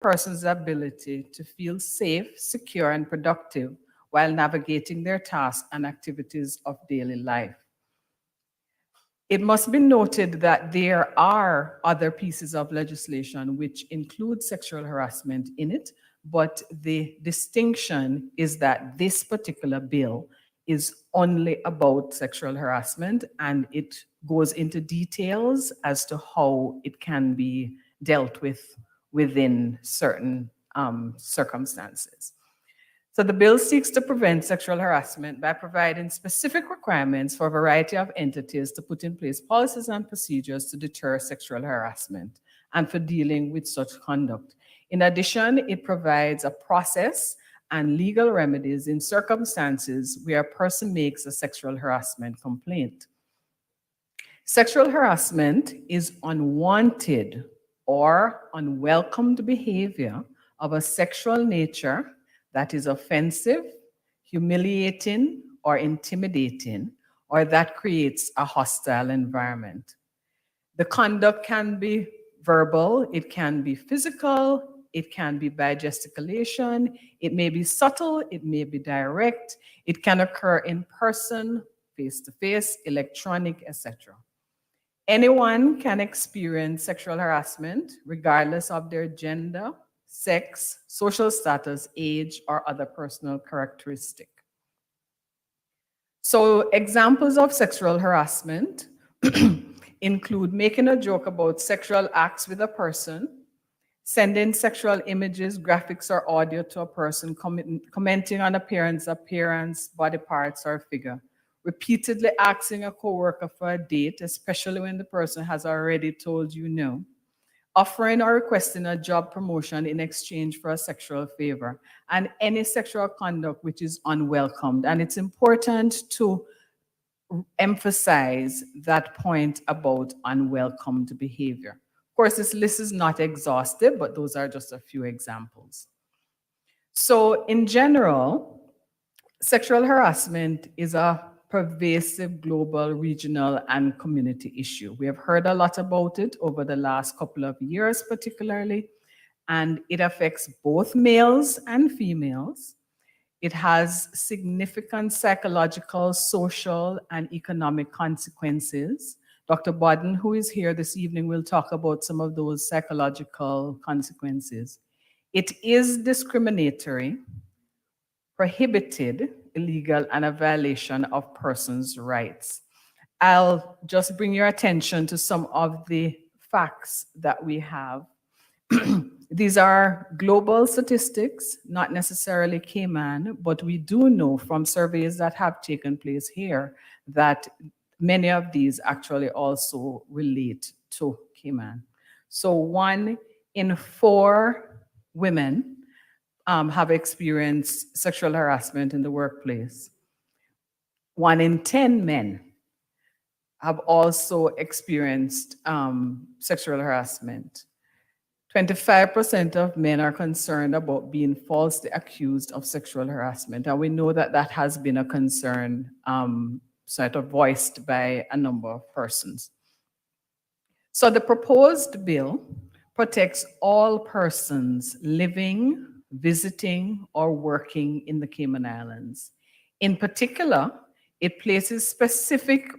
person's ability to feel safe, secure, and productive while navigating their tasks and activities of daily life. It must be noted that there are other pieces of legislation which include sexual harassment in it, but the distinction is that this particular bill is only about sexual harassment, and it goes into details as to how it can be dealt with within certain circumstances. So the bill seeks to prevent sexual harassment by providing specific requirements for a variety of entities to put in place policies and procedures to deter sexual harassment and for dealing with such conduct. In addition, it provides a process and legal remedies in circumstances where a person makes a sexual harassment complaint. Sexual harassment is unwanted or unwelcomed behavior of a sexual nature that is offensive, humiliating, or intimidating, or that creates a hostile environment. The conduct can be verbal, it can be physical, it can be by gesticulation, it may be subtle, it may be direct, it can occur in person, face to face, electronic, etc. Anyone can experience sexual harassment regardless of their gender, sex, social status, age, or other personal characteristic. So examples of sexual harassment include making a joke about sexual acts with a person, sending sexual images, graphics, or audio to a person, commenting on a parent's appearance, body parts, or figure, repeatedly asking a coworker for a date, especially when the person has already told you no, offering or requesting a job promotion in exchange for a sexual favor, and any sexual conduct which is unwelcomed. And it's important to emphasize that point about unwelcomed behavior. Of course, this list is not exhaustive, but those are just a few examples. So in general, sexual harassment is a pervasive global, regional, and community issue. We have heard a lot about it over the last couple of years, particularly, and it affects both males and females. It has significant psychological, social, and economic consequences. Dr. Bodden, who is here this evening, will talk about some of those psychological consequences. It is discriminatory, prohibited, illegal, and a violation of persons' rights. I'll just bring your attention to some of the facts that we have. These are global statistics, not necessarily Cayman, but we do know from surveys that have taken place here that many of these actually also relate to Cayman. So 1 in 4 women have experienced sexual harassment in the workplace. 1 in 10 men have also experienced sexual harassment. 25% of men are concerned about being falsely accused of sexual harassment. And we know that that has been a concern sort of voiced by a number of persons. So the proposed bill protects all persons living, visiting, or working in the Cayman Islands. In particular, it places specific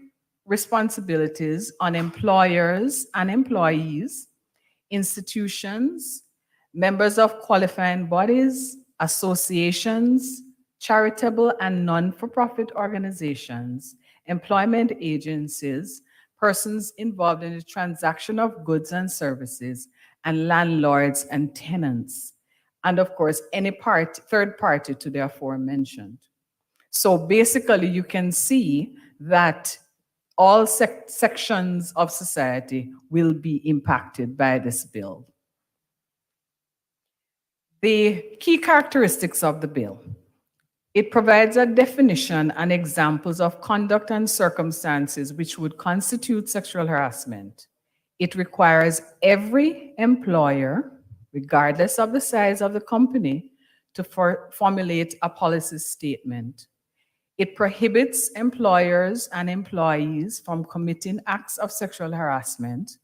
responsibilities on employers and employees, institutions, members of qualifying bodies, associations, charitable and non-for-profit organizations, employment agencies, persons involved in the transaction of goods and services, and landlords and tenants, and of course, any third party to the aforementioned. So basically, you can see that all sections of society will be impacted by this bill. The key characteristics of the bill. It provides a definition and examples of conduct and circumstances which would constitute sexual harassment. It requires every employer, regardless of the size of the company, to formulate a policy statement. It prohibits employers and employees from committing acts of sexual harassment.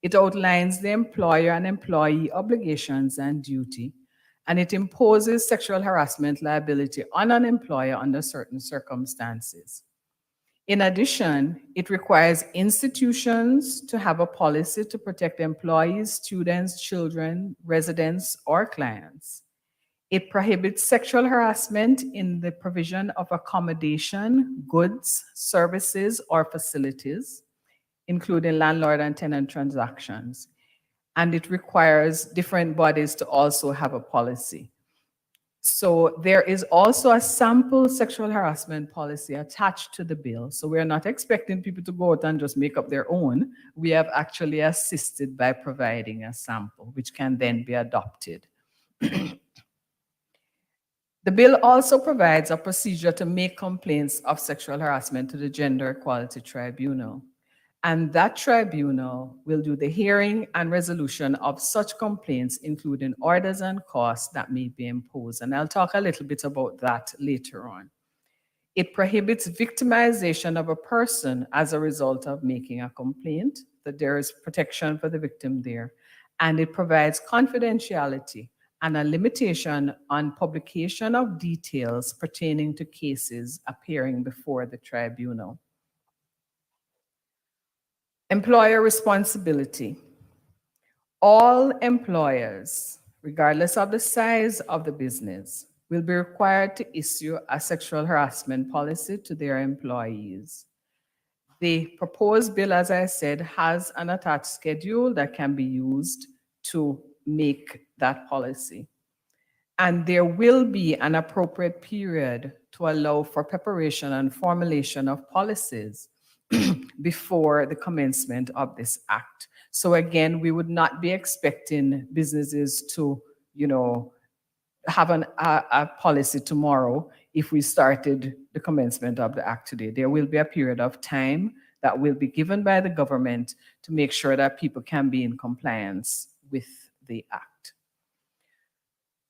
It outlines the employer and employee obligations and duty, and it imposes sexual harassment liability on an employer under certain circumstances. In addition, it requires institutions to have a policy to protect employees, students, children, residents, or clients. It prohibits sexual harassment in the provision of accommodation, goods, services, or facilities, including landlord and tenant transactions. And it requires different bodies to also have a policy. So there is also a sample sexual harassment policy attached to the bill. So we're not expecting people to go out and just make up their own. We have actually assisted by providing a sample, which can then be adopted. The bill also provides a procedure to make complaints of sexual harassment to the Gender Equality Tribunal. And that tribunal will do the hearing and resolution of such complaints, including orders and costs that may be imposed. And I'll talk a little bit about that later on. It prohibits victimization of a person as a result of making a complaint, that there is protection for the victim there. And it provides confidentiality and a limitation on publication of details pertaining to cases appearing before the tribunal. Employer responsibility. All employers, regardless of the size of the business, will be required to issue a sexual harassment policy to their employees. The proposed bill, as I said, has an attached schedule that can be used to make that policy. And there will be an appropriate period to allow for preparation and formulation of policies before the commencement of this act. So again, we would not be expecting businesses to, have a policy tomorrow if we started the commencement of the act today. There will be a period of time that will be given by the government to make sure that people can be in compliance with the act.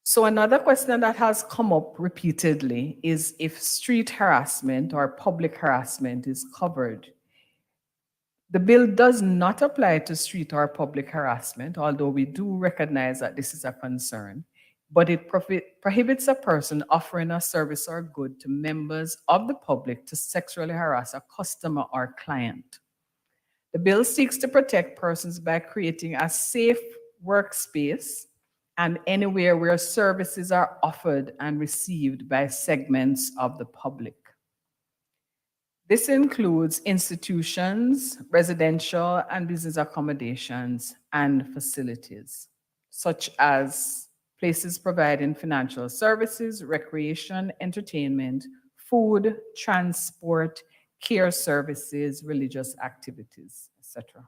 So another question that has come up repeatedly is if street harassment or public harassment is covered. The bill does not apply to street or public harassment, although we do recognize that this is a concern, but it prohibits a person offering a service or good to members of the public to sexually harass a customer or client. The bill seeks to protect persons by creating a safe workspace and anywhere where services are offered and received by segments of the public. This includes institutions, residential and business accommodations, and facilities, such as places providing financial services, recreation, entertainment, food, transport, care services, religious activities, etc.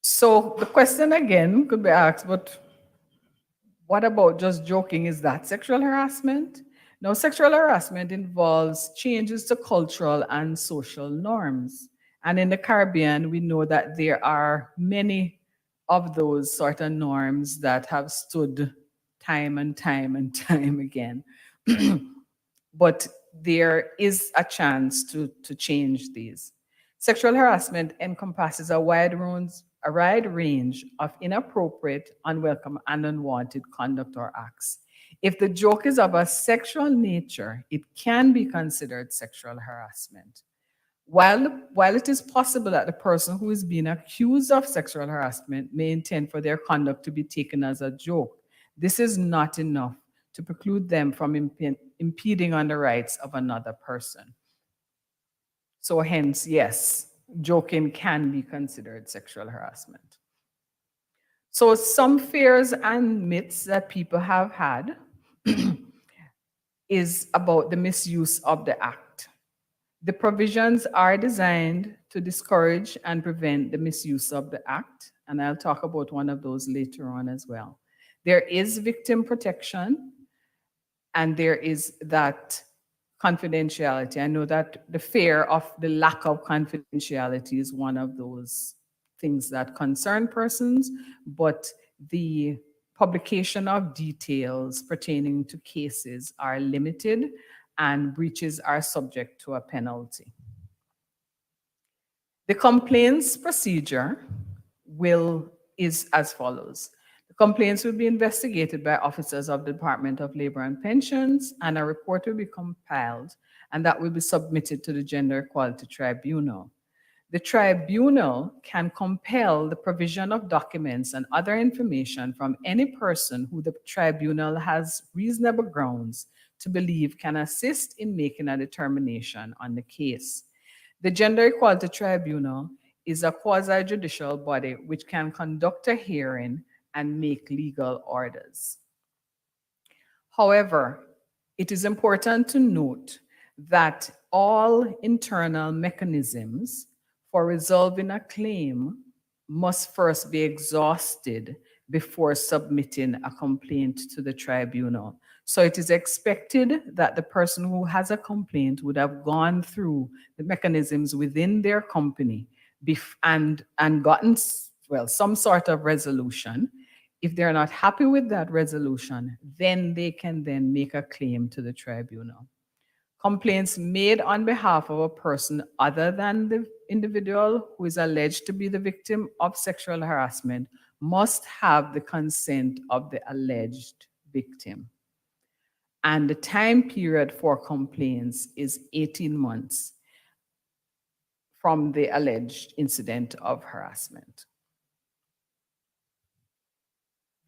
So the question again could be asked, but what about just joking? Is that sexual harassment? Now, sexual harassment involves changes to cultural and social norms. And in the Caribbean, we know that there are many of those sort of norms that have stood time and time and time again. But there is a chance to change these. Sexual harassment encompasses a wide range of inappropriate, unwelcome, and unwanted conduct or acts. If the joke is of a sexual nature, it can be considered sexual harassment. While it is possible that the person who is being accused of sexual harassment may intend for their conduct to be taken as a joke, this is not enough to preclude them from impeding on the rights of another person. So hence, yes, joking can be considered sexual harassment. So some fears and myths that people have had is about the misuse of the act. The provisions are designed to discourage and prevent the misuse of the act, and I'll talk about one of those later on as well. There is victim protection, and there is that confidentiality. I know that the fear of the lack of confidentiality is one of those things that concern persons, but the publication of details pertaining to cases are limited and breaches are subject to a penalty. The complaints procedure is as follows. The complaints will be investigated by officers of the Department of Labor and Pensions, and a report will be compiled, and that will be submitted to the Gender Equality Tribunal. The tribunal can compel the provision of documents and other information from any person who the tribunal has reasonable grounds to believe can assist in making a determination on the case. The Gender Equality Tribunal is a quasi-judicial body which can conduct a hearing and make legal orders. However, it is important to note that all internal mechanisms for resolving a claim must first be exhausted before submitting a complaint to the tribunal. So it is expected that the person who has a complaint would have gone through the mechanisms within their company and gotten, well, some sort of resolution. If they're not happy with that resolution, then they can then make a claim to the tribunal. Complaints made on behalf of a person other than the individual who is alleged to be the victim of sexual harassment must have the consent of the alleged victim. And the time period for complaints is 18 months from the alleged incident of harassment.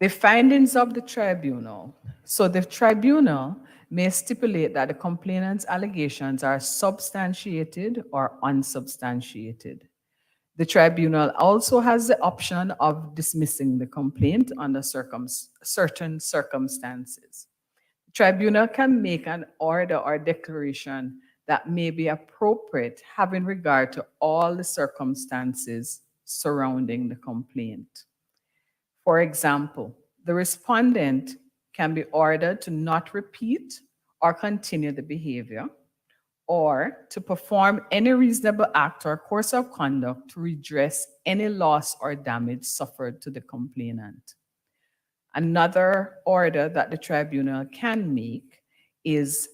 The findings of the tribunal. So the tribunal may stipulate that the complainant's allegations are substantiated or unsubstantiated. The tribunal also has the option of dismissing the complaint under certain circumstances. The tribunal can make an order or declaration that may be appropriate having regard to all the circumstances surrounding the complaint. For example, the respondent can be ordered to not repeat or continue the behavior, or to perform any reasonable act or course of conduct to redress any loss or damage suffered to the complainant. Another order that the tribunal can make is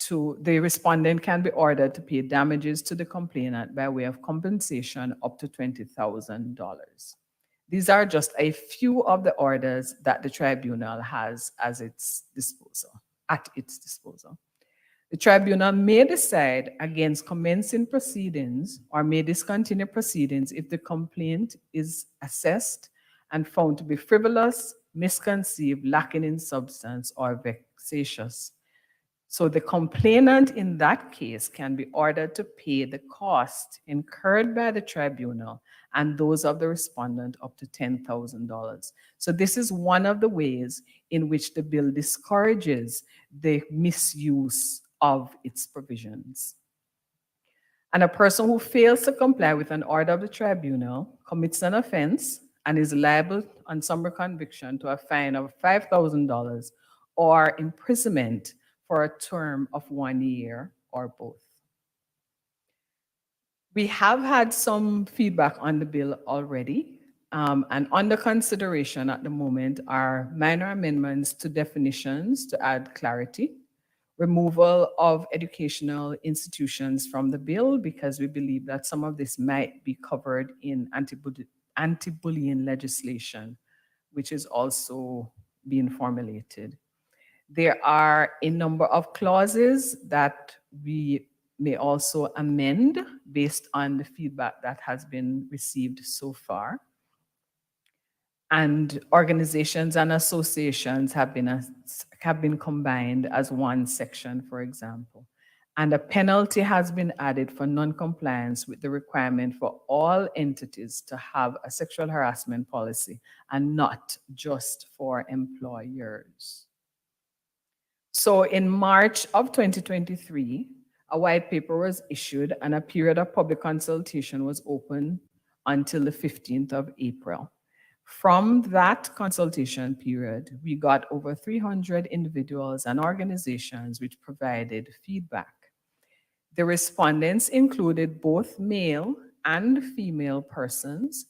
the respondent can be ordered to pay damages to the complainant by way of compensation up to $20,000. These are just a few of the orders that the tribunal has at its disposal. The tribunal may decide against commencing proceedings or may discontinue proceedings if the complaint is assessed and found to be frivolous, misconceived, lacking in substance, or vexatious. So the complainant in that case can be ordered to pay the cost incurred by the tribunal and those of the respondent up to $10,000. So this is one of the ways in which the bill discourages the misuse of its provisions. And a person who fails to comply with an order of the tribunal commits an offense and is liable on summary conviction to a fine of $5,000 or imprisonment for a term of 1 year or both. We have had some feedback on the bill already, and under consideration at the moment are minor amendments to definitions to add clarity, removal of educational institutions from the bill because we believe that some of this might be covered in anti-bullying legislation, which is also being formulated. There are a number of clauses that we may also amend based on the feedback that has been received so far. And organizations and associations have been combined as one section, for example. And a penalty has been added for non-compliance with the requirement for all entities to have a sexual harassment policy and not just for employers. So in March of 2023, a white paper was issued and a period of public consultation was open until the 15th of April. From that consultation period, we got over 300 individuals and organizations which provided feedback. The respondents included both male and female persons.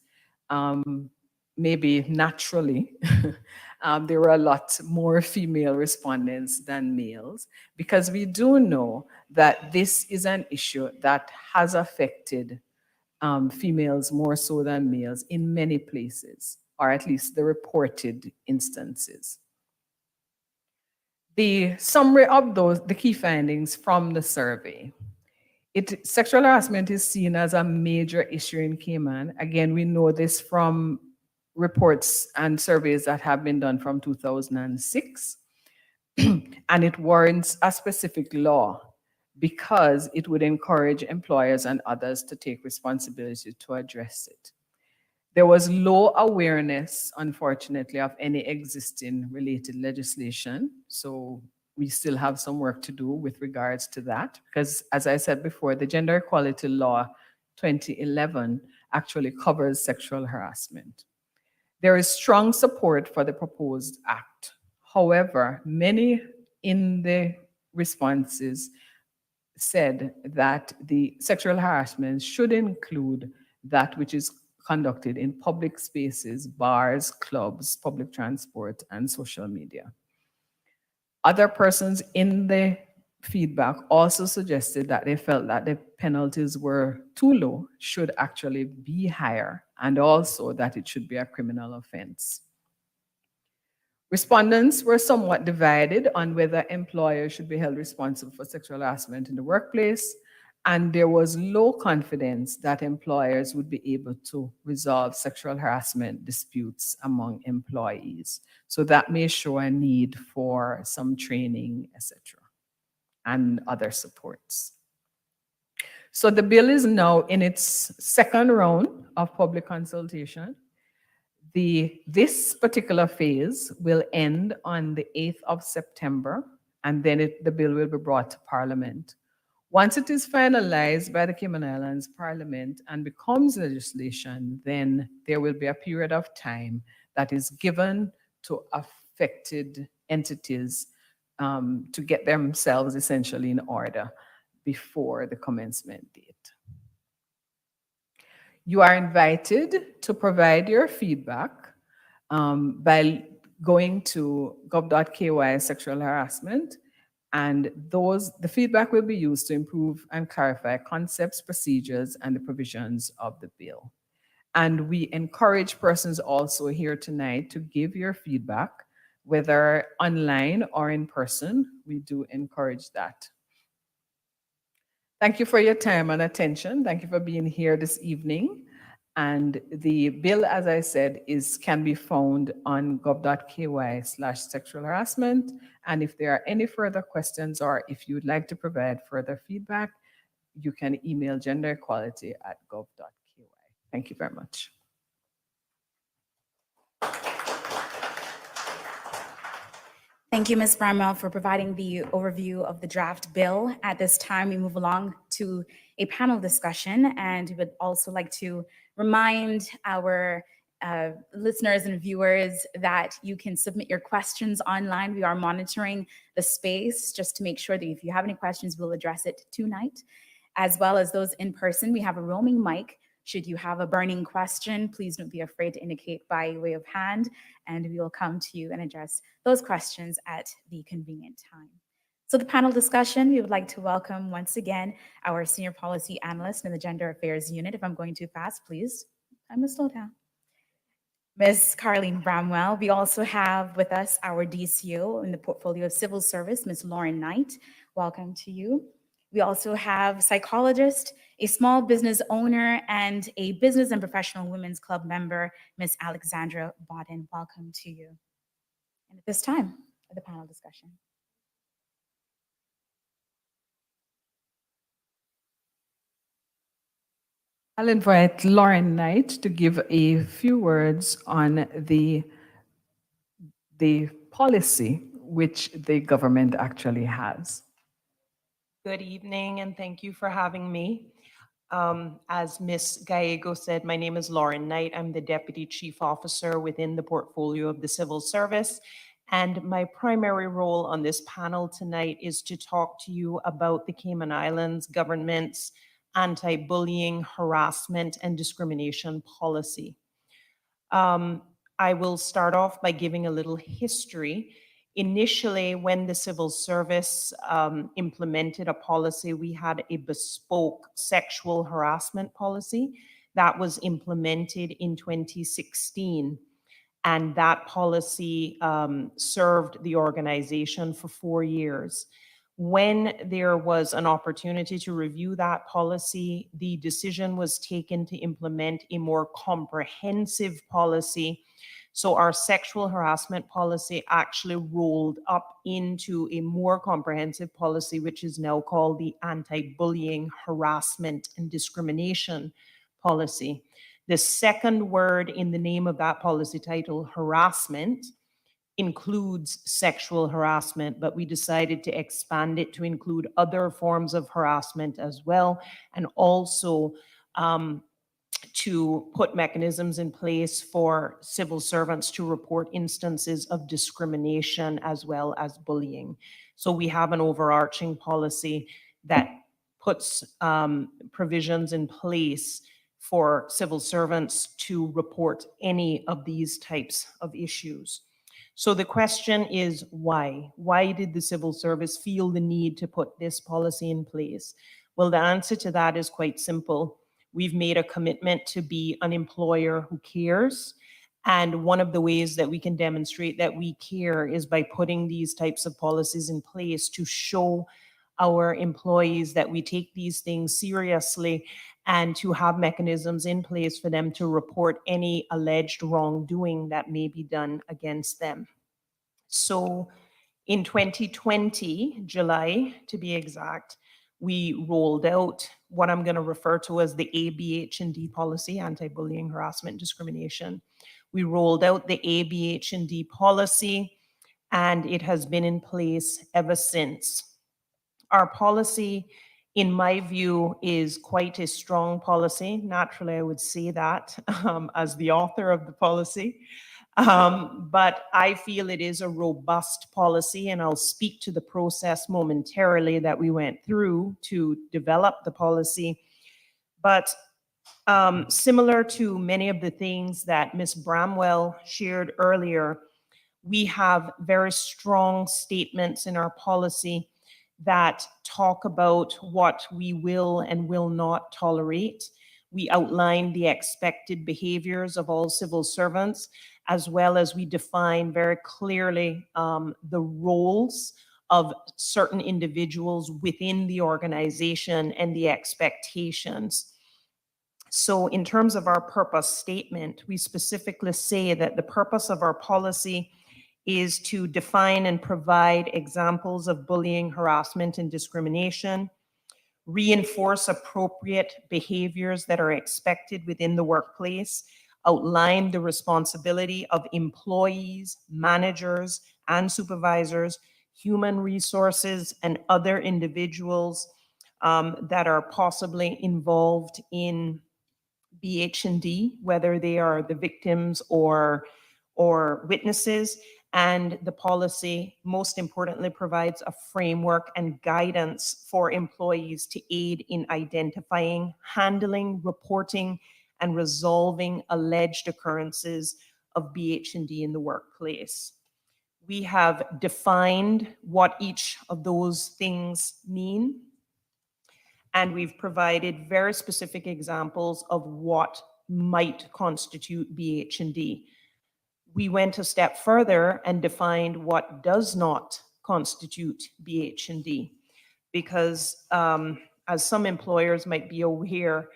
Maybe naturally, there were a lot more female respondents than males, because we do know that this is an issue that has affected females more so than males in many places, or at least the reported instances. The summary of the key findings from the survey. Sexual harassment is seen as a major issue in Cayman. Again, we know this from reports and surveys that have been done from 2006. And it warrants a specific law because it would encourage employers and others to take responsibility to address it. There was low awareness, unfortunately, of any existing related legislation. So we still have some work to do with regards to that, because as I said before, the Gender Equality Law 2011 actually covers sexual harassment. There is strong support for the proposed act. However, many in the responses said that the sexual harassment should include that which is conducted in public spaces, bars, clubs, public transport, and social media. Other persons in the feedback also suggested that they felt that the penalties were too low, should actually be higher, and also that it should be a criminal offense. Respondents were somewhat divided on whether employers should be held responsible for sexual harassment in the workplace, and there was low confidence that employers would be able to resolve sexual harassment disputes among employees. So that may show a need for some training, etc., and other supports. So the bill is now in its second round of public consultation. This particular phase will end on the 8th of September, and then the bill will be brought to Parliament. Once it is finalized by the Cayman Islands Parliament and becomes legislation, then there will be a period of time that is given to affected entities to get themselves essentially in order before the commencement date. You are invited to provide your feedback by going to gov.ky sexual harassment, and the feedback will be used to improve and clarify concepts, procedures, and the provisions of the bill. And we encourage persons also here tonight to give your feedback, whether online or in person. We do encourage that. Thank you for your time and attention. Thank you for being here this evening. And the bill, as I said, can be found on gov.ky/sexual harassment. And if there are any further questions or if you'd like to provide further feedback, you can email genderequality@gov.ky. Thank you very much. Thank you, Ms. Bramwell, for providing the overview of the draft bill. At this time, we move along to a panel discussion, and we would also like to remind our listeners and viewers that you can submit your questions online. We are monitoring the space just to make sure that if you have any questions, we'll address it tonight, as well as those in person. We have a roaming mic. Should you have a burning question, please don't be afraid to indicate by way of hand, and we will come to you and address those questions at the convenient time. So the panel discussion, we would like to welcome once again our Senior Policy Analyst in the Gender Affairs Unit. If I'm going too fast, please, I'm gonna slow down. Ms. Carleen Bramwell. We also have with us our DCO in the portfolio of Civil Service, Ms. Lauren Knight. Welcome to you. We also have psychologist, a small business owner, and a business and professional women's club member, Ms. Alexandra Bodden. Welcome to you. And at this time, for the panel discussion. I'll invite Lauren Knight to give a few words on the policy which the government actually has. Good evening, and thank you for having me. As Ms. Gallego said, my name is Lauren Knight. I'm the Deputy Chief Officer within the portfolio of the Civil Service. And my primary role on this panel tonight is to talk to you about the Cayman Islands government's anti-bullying, harassment, and discrimination policy. I will start off by giving a little history. Initially, when the Civil Service implemented a policy, we had a bespoke sexual harassment policy. That was implemented in 2016. And that policy served the organization for 4 years. When there was an opportunity to review that policy, the decision was taken to implement a more comprehensive policy. So our sexual harassment policy actually rolled up into a more comprehensive policy, which is now called the Anti-Bullying, Harassment, and Discrimination Policy. The second word in the name of that policy title, harassment, includes sexual harassment, but we decided to expand it to include other forms of harassment as well, and also to put mechanisms in place for civil servants to report instances of discrimination as well as bullying. So we have an overarching policy that puts provisions in place for civil servants to report any of these types of issues. So the question is why? Why did the civil service feel the need to put this policy in place? Well, the answer to that is quite simple. We've made a commitment to be an employer who cares. And one of the ways that we can demonstrate that we care is by putting these types of policies in place to show our employees that we take these things seriously and to have mechanisms in place for them to report any alleged wrongdoing that may be done against them. So in 2020, July to be exact, we rolled out what I'm going to refer to as the ABH&D policy, anti-bullying, harassment, discrimination. We rolled out the ABH&D policy, and it has been in place ever since. Our policy, in my view, is quite a strong policy. Naturally, I would say that as the author of the policy. But I feel it is a robust policy, and I'll speak to the process momentarily that we went through to develop the policy. But similar to many of the things that Ms. Bramwell shared earlier, we have very strong statements in our policy that talk about what we will and will not tolerate. We outline the expected behaviors of all civil servants, as well as we define very clearly the roles of certain individuals within the organization and the expectations. So in terms of our purpose statement, we specifically say that the purpose of our policy is to define and provide examples of bullying, harassment, and discrimination, reinforce appropriate behaviors that are expected within the workplace, outline the responsibility of employees, managers, and supervisors, human resources, and other individuals that are possibly involved in BH&D, whether they are the victims or witnesses. And the policy, most importantly, provides a framework and guidance for employees to aid in identifying, handling, reporting, and resolving alleged occurrences of BH&D in the workplace. We have defined what each of those things mean, and we've provided very specific examples of what might constitute BH&D. We went a step further and defined what does not constitute BH&D, because as some employers might be aware,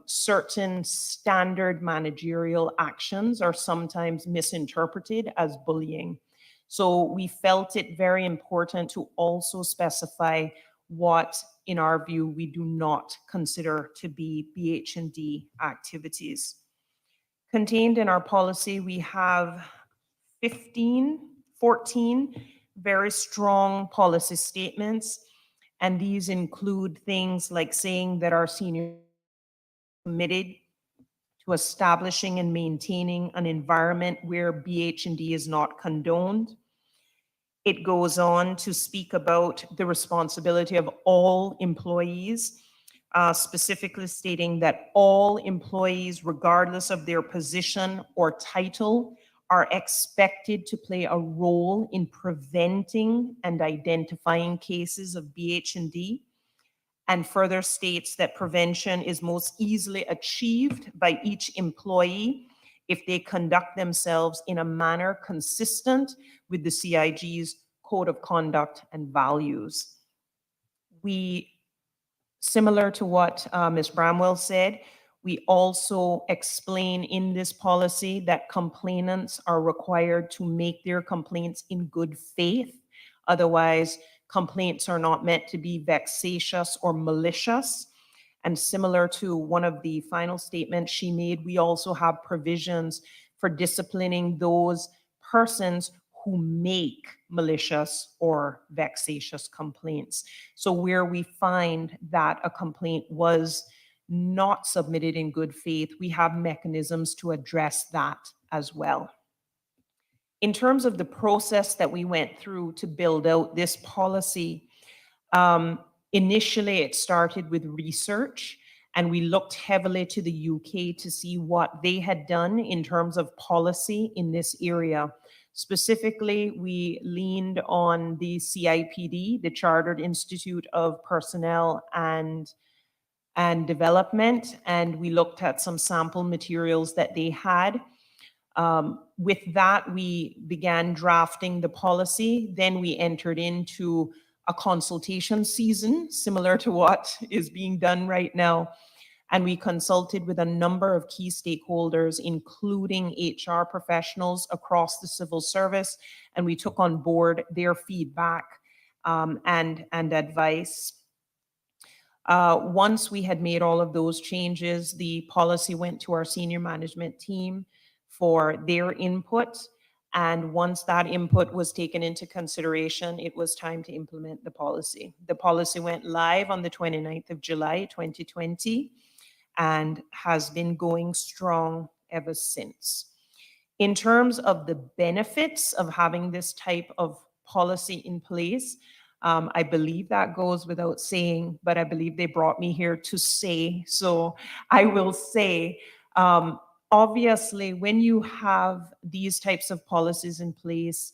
certain standard managerial actions are sometimes misinterpreted as bullying. So we felt it very important to also specify what, in our view, we do not consider to be BH&D activities. Contained in our policy, we have 14 very strong policy statements, and these include things like saying that our senior committed to establishing and maintaining an environment where BH&D is not condoned. It goes on to speak about the responsibility of all employees, specifically stating that all employees, regardless of their position or title, are expected to play a role in preventing and identifying cases of BH&D. and further states that prevention is most easily achieved by each employee if they conduct themselves in a manner consistent with the CIG's code of conduct and values. We, similar to what Ms. Bramwell said, we also explain in this policy that complainants are required to make their complaints in good faith. Otherwise, complaints are not meant to be vexatious or malicious. And similar to one of the final statements she made, we also have provisions for disciplining those persons who make malicious or vexatious complaints. So where we find that a complaint was not submitted in good faith, we have mechanisms to address that as well. In terms of the process that we went through to build out this policy, initially it started with research, and we looked heavily to the UK to see what they had done in terms of policy in this area. Specifically, we leaned on the CIPD, the Chartered Institute of Personnel and Development, and we looked at some sample materials that they had. With that, we began drafting the policy. Then we entered into a consultation season, similar to what is being done right now. And we consulted with a number of key stakeholders, including HR professionals across the civil service, and we took on board their feedback and advice. Once we had made all of those changes, the policy went to our senior management team for their input. And once that input was taken into consideration, it was time to implement the policy. The policy went live on the 29th of July, 2020, and has been going strong ever since. In terms of the benefits of having this type of policy in place, I believe that goes without saying, but I believe they brought me here to say, so I will say, obviously, when you have these types of policies in place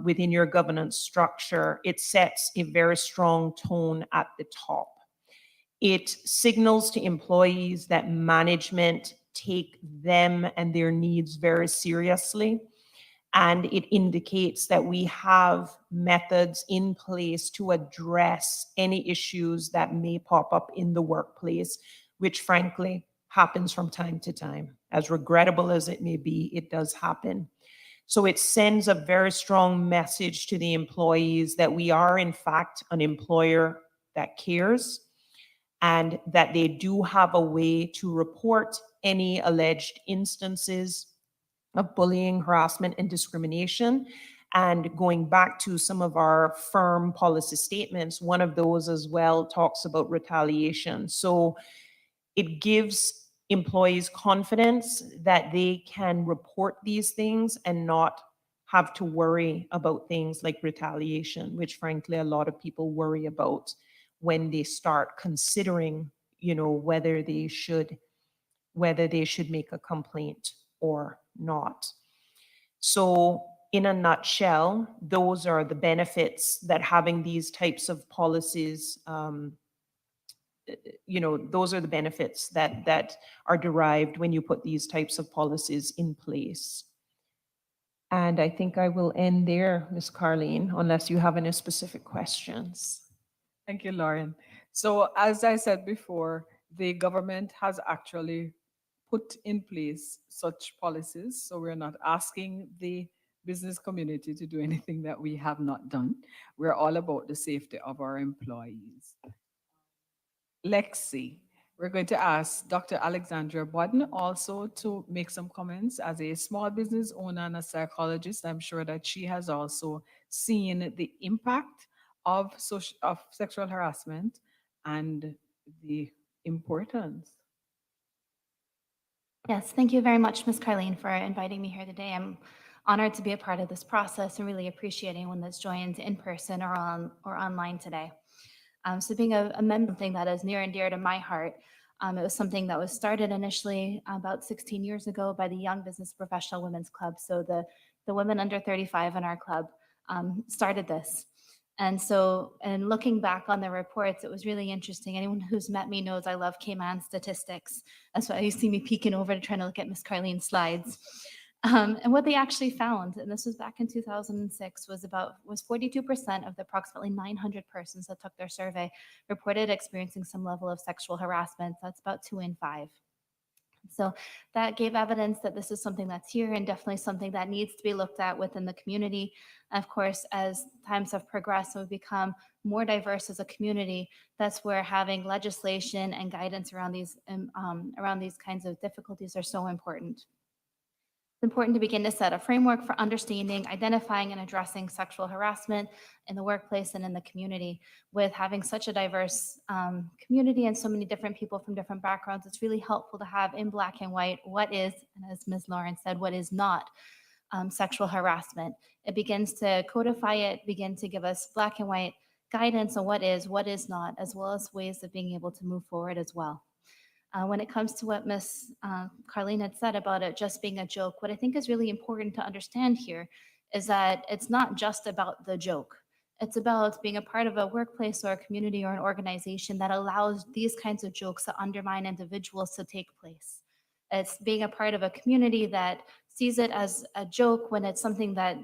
within your governance structure, it sets a very strong tone at the top. It signals to employees that management take them and their needs very seriously. And it indicates that we have methods in place to address any issues that may pop up in the workplace, which frankly happens from time to time. As regrettable as it may be, it does happen. So it sends a very strong message to the employees that we are in fact an employer that cares, and that they do have a way to report any alleged instances of bullying, harassment, and discrimination. And going back to some of our firm policy statements, one of those as well talks about retaliation. So it gives employees confidence that they can report these things and not have to worry about things like retaliation, which frankly a lot of people worry about when they start considering, whether they should make a complaint or not. So in a nutshell, those are the benefits that having these types of policies, those are the benefits that are derived when you put these types of policies in place. And I think I will end there, Ms. Carleen, unless you have any specific questions. Thank you, Lauren. So as I said before, the government has actually put in place such policies. So we're not asking the business community to do anything that we have not done. We're all about the safety of our employees. Lexi, we're going to ask Dr. Alexandra Bodden also to make some comments. As a small business owner and a psychologist, I'm sure that she has also seen the impact of sexual harassment and the importance. Yes, thank you very much, Ms. Carleen, for inviting me here today. I'm honored to be a part of this process and really appreciating when that's joined in person or online today. So being a member, something that is near and dear to my heart. It was something that was started initially about 16 years ago by the Young Business Professional Women's Club. So the women under 35 in our club started this. And so, and looking back on the reports, it was really interesting. Anyone who's met me knows I love Cayman statistics. That's why you see me peeking over to trying to look at Miss Carlene's slides. And what they actually found, and this was back in 2006, was 42% of the approximately 900 persons that took their survey reported experiencing some level of sexual harassment. That's about 2 in 5. So that gave evidence that this is something that's here and definitely something that needs to be looked at within the community. Of course, as times have progressed and we've become more diverse as a community, that's where having legislation and guidance around these kinds of difficulties are so important. It's important to begin to set a framework for understanding, identifying, and addressing sexual harassment in the workplace and in the community. With having such a diverse community and so many different people from different backgrounds, it's really helpful to have in black and white what is, and as Ms. Lauren said, what is not sexual harassment. It begins to codify it, begin to give us black and white guidance on what is not, as well as ways of being able to move forward as well. When it comes to what Ms. Carlene had said about it just being a joke, what I think is really important to understand here is that it's not just about the joke. It's about being a part of a workplace or a community or an organization that allows these kinds of jokes to undermine individuals to take place. It's being a part of a community that sees it as a joke when it's something that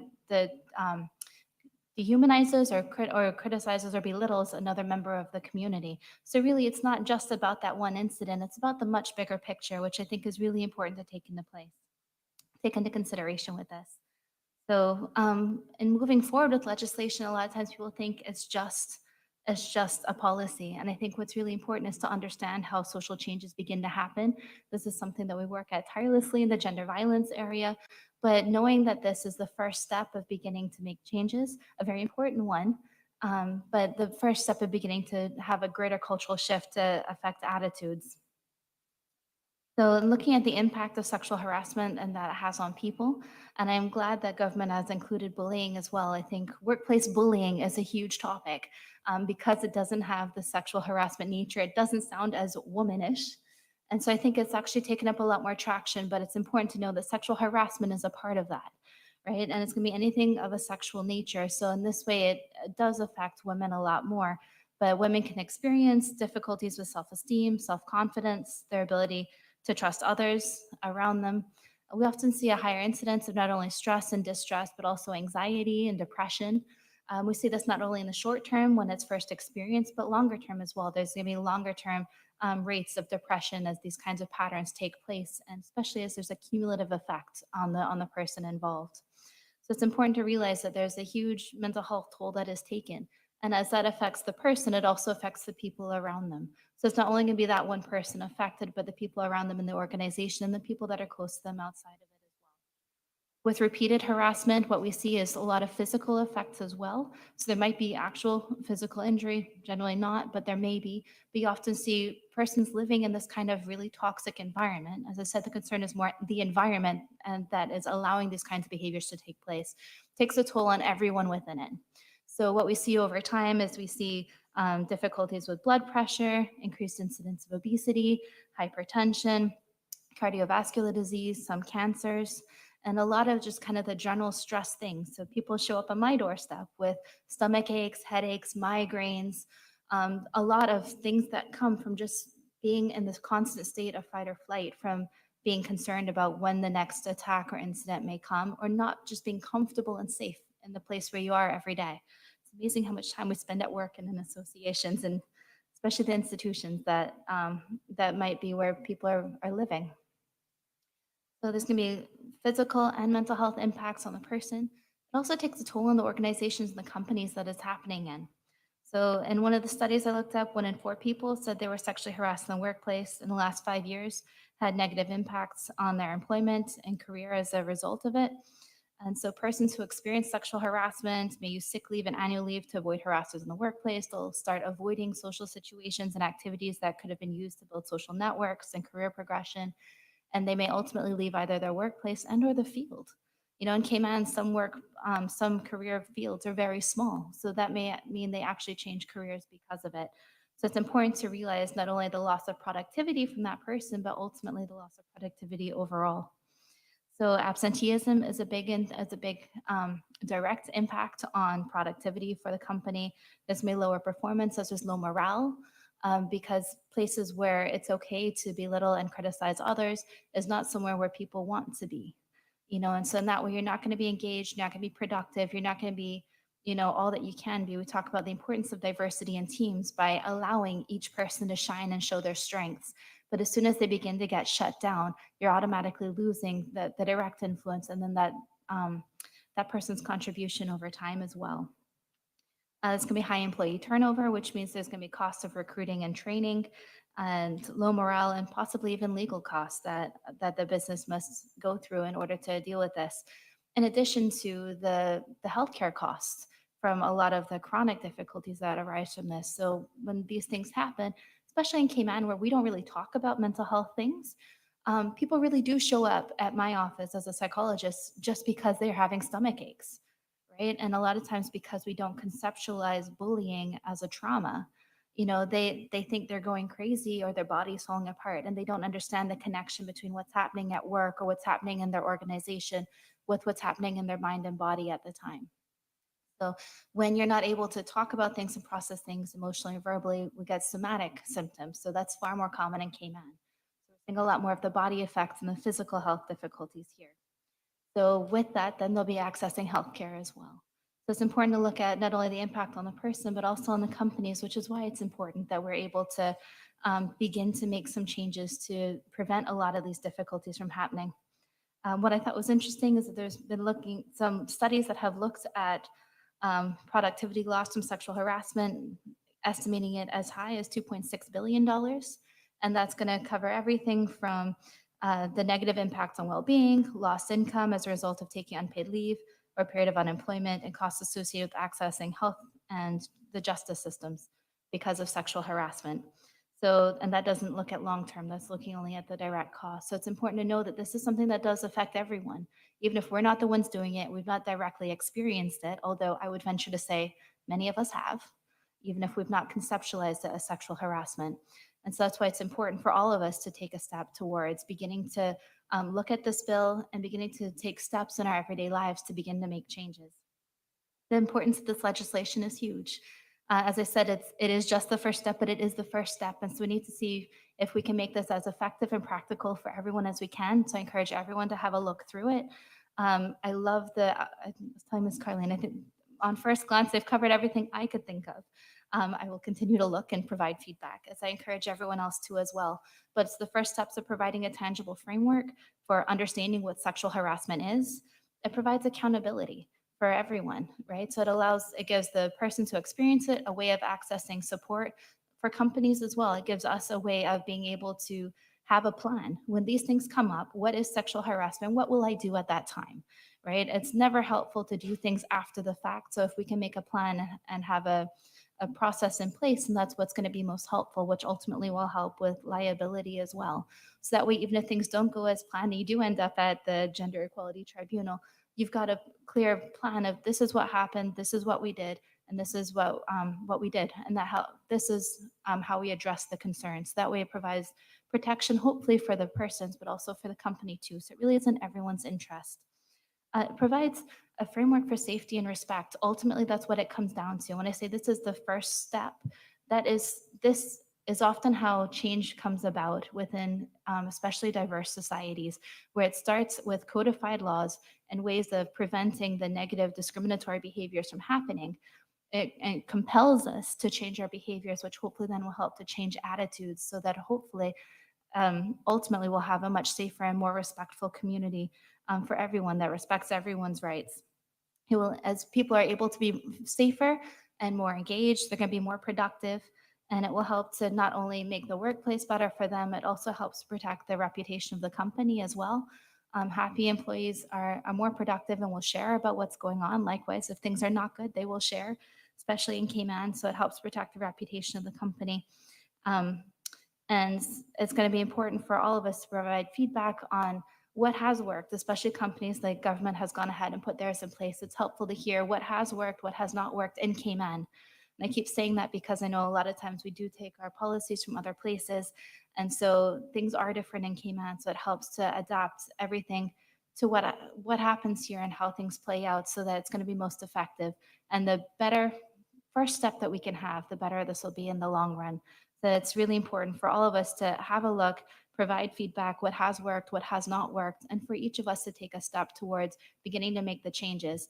dehumanizes or criticizes or belittles another member of the community. So really, it's not just about that one incident. It's about the much bigger picture, which I think is really important to take into consideration with this. So in moving forward with legislation, a lot of times people think it's just a policy. And I think what's really important is to understand how social changes begin to happen. This is something that we work at tirelessly in the gender violence area, but knowing that this is the first step of beginning to make changes, a very important one, but the first step of beginning to have a greater cultural shift to affect attitudes. So looking at the impact of sexual harassment and that it has on people, and I'm glad that government has included bullying as well. I think workplace bullying is a huge topic because it doesn't have the sexual harassment nature. It doesn't sound as womanish. And so I think it's actually taken up a lot more traction, but it's important to know that sexual harassment is a part of that, right? And it's gonna be anything of a sexual nature. So in this way, it does affect women a lot more, but women can experience difficulties with self-esteem, self-confidence, their ability to trust others around them. We often see a higher incidence of not only stress and distress, but also anxiety and depression. We see this not only in the short term when it's first experienced, but longer term as well. There's going to be longer term rates of depression as these kinds of patterns take place, and especially as there's a cumulative effect on the person involved. So it's important to realize that there's a huge mental health toll that is taken. And as that affects the person, it also affects the people around them. So it's not only going to be that one person affected, but the people around them in the organization and the people that are close to them outside of it as well. With repeated harassment, what we see is a lot of physical effects as well. So there might be actual physical injury, generally not, but there may be. But you often see persons living in this kind of really toxic environment. As I said, the concern is more the environment and that is allowing these kinds of behaviors to take place. It takes a toll on everyone within it. So what we see over time is we see difficulties with blood pressure, increased incidence of obesity, hypertension, cardiovascular disease, some cancers, and a lot of just kind of the general stress things. So people show up on my doorstep with stomach aches, headaches, migraines, a lot of things that come from just being in this constant state of fight or flight, from being concerned about when the next attack or incident may come, or not just being comfortable and safe in the place where you are every day. It's amazing how much time we spend at work and in associations, and especially the institutions that might be where people are living. So there's going to be physical and mental health impacts on the person. It also takes a toll on the organizations and the companies that it's happening in. So in one of the studies I looked up, 1 in 4 people said they were sexually harassed in the workplace in the last 5 years, had negative impacts on their employment and career as a result of it. And so persons who experience sexual harassment may use sick leave and annual leave to avoid harassers in the workplace. They'll start avoiding social situations and activities that could have been used to build social networks and career progression. And they may ultimately leave either their workplace and or the field. You know, in Cayman, some career fields are very small. So that may mean they actually change careers because of it. So it's important to realize not only the loss of productivity from that person, but ultimately the loss of productivity overall. So absenteeism is a big direct impact on productivity for the company. This may lower performance, such as low morale, because places where it's okay to belittle and criticize others is not somewhere where people want to be. And so in that way, you're not going to be engaged, you're not going to be productive, you're not going to be, all that you can be. We talk about the importance of diversity in teams by allowing each person to shine and show their strengths. But as soon as they begin to get shut down, you're automatically losing the direct influence and then that person's contribution over time as well. It's going to be high employee turnover, which means there's going to be costs of recruiting and training and low morale and possibly even legal costs that the business must go through in order to deal with this. In addition to the healthcare costs from a lot of the chronic difficulties that arise from this. So when these things happen, especially in Cayman where we don't really talk about mental health things, people really do show up at my office as a psychologist just because they're having stomach aches, right? And a lot of times because we don't conceptualize bullying as a trauma, they think they're going crazy or their body's falling apart and they don't understand the connection between what's happening at work or what's happening in their organization with what's happening in their mind and body at the time. So when you're not able to talk about things and process things emotionally or verbally, we get somatic symptoms. So that's far more common in Cayman. So we're seeing a lot more of the body effects and the physical health difficulties here. So with that, then they'll be accessing healthcare as well. So it's important to look at not only the impact on the person, but also on the companies, which is why it's important that we're able to begin to make some changes to prevent a lot of these difficulties from happening. What I thought was interesting is that there's been some studies that have looked at productivity loss from sexual harassment, estimating it as high as $2.6 billion. And that's going to cover everything from the negative impacts on well-being, lost income as a result of taking unpaid leave or a period of unemployment, and costs associated with accessing health and the justice systems because of sexual harassment. So, and that doesn't look at long-term, that's looking only at the direct cost. So it's important to know that this is something that does affect everyone. Even if we're not the ones doing it, we've not directly experienced it, although I would venture to say many of us have, even if we've not conceptualized it as sexual harassment. And so that's why it's important for all of us to take a step towards beginning to look at this bill and beginning to take steps in our everyday lives to begin to make changes. The importance of this legislation is huge. As I said, it is just the first step, but it is the first step. And so we need to see if we can make this as effective and practical for everyone as we can. So I encourage everyone to have a look through it. I love I was telling Ms. Carlene, I think on first glance, they've covered everything I could think of. I will continue to look and provide feedback, as I encourage everyone else to as well. But it's the first steps of providing a tangible framework for understanding what sexual harassment is. It provides accountability for everyone, right? So it gives the person to experience it a way of accessing support. For companies as well, it gives us a way of being able to have a plan. When these things come up, what is sexual harassment? What will I do at that time, right? It's never helpful to do things after the fact. So if we can make a plan and have a process in place, and that's what's going to be most helpful, which ultimately will help with liability as well. So that way, even if things don't go as planned, you do end up at the Gender Equality Tribunal, you've got a clear plan of this is what happened, this is what we did, and this is what we did, and this is how we address the concerns. That way, it provides protection, hopefully for the persons, but also for the company too. So it really is in everyone's interest. It provides a framework for safety and respect. Ultimately, that's what it comes down to. When I say this is the first step, this is often how change comes about within especially diverse societies, where it starts with codified laws and ways of preventing the negative discriminatory behaviors from happening. It compels us to change our behaviors, which hopefully then will help to change attitudes so that hopefully ultimately we'll have a much safer and more respectful community for everyone that respects everyone's rights. As people are able to be safer and more engaged, they're going to be more productive, and it will help to not only make the workplace better for them, it also helps protect the reputation of the company as well. Happy employees are more productive and will share about what's going on. Likewise, if things are not good, they will share, especially in Cayman, so it helps protect the reputation of the company. And it's going to be important for all of us to provide feedback on what has worked, especially companies like government has gone ahead and put theirs in place. It's helpful to hear what has worked, what has not worked in Cayman. And I keep saying that because I know a lot of times we do take our policies from other places. And so things are different in Cayman. So it helps to adapt everything to what happens here and how things play out so that it's going to be most effective. And the better first step that we can have, the better this will be in the long run. So it's really important for all of us to have a look, provide feedback, what has worked, what has not worked, and for each of us to take a step towards beginning to make the changes.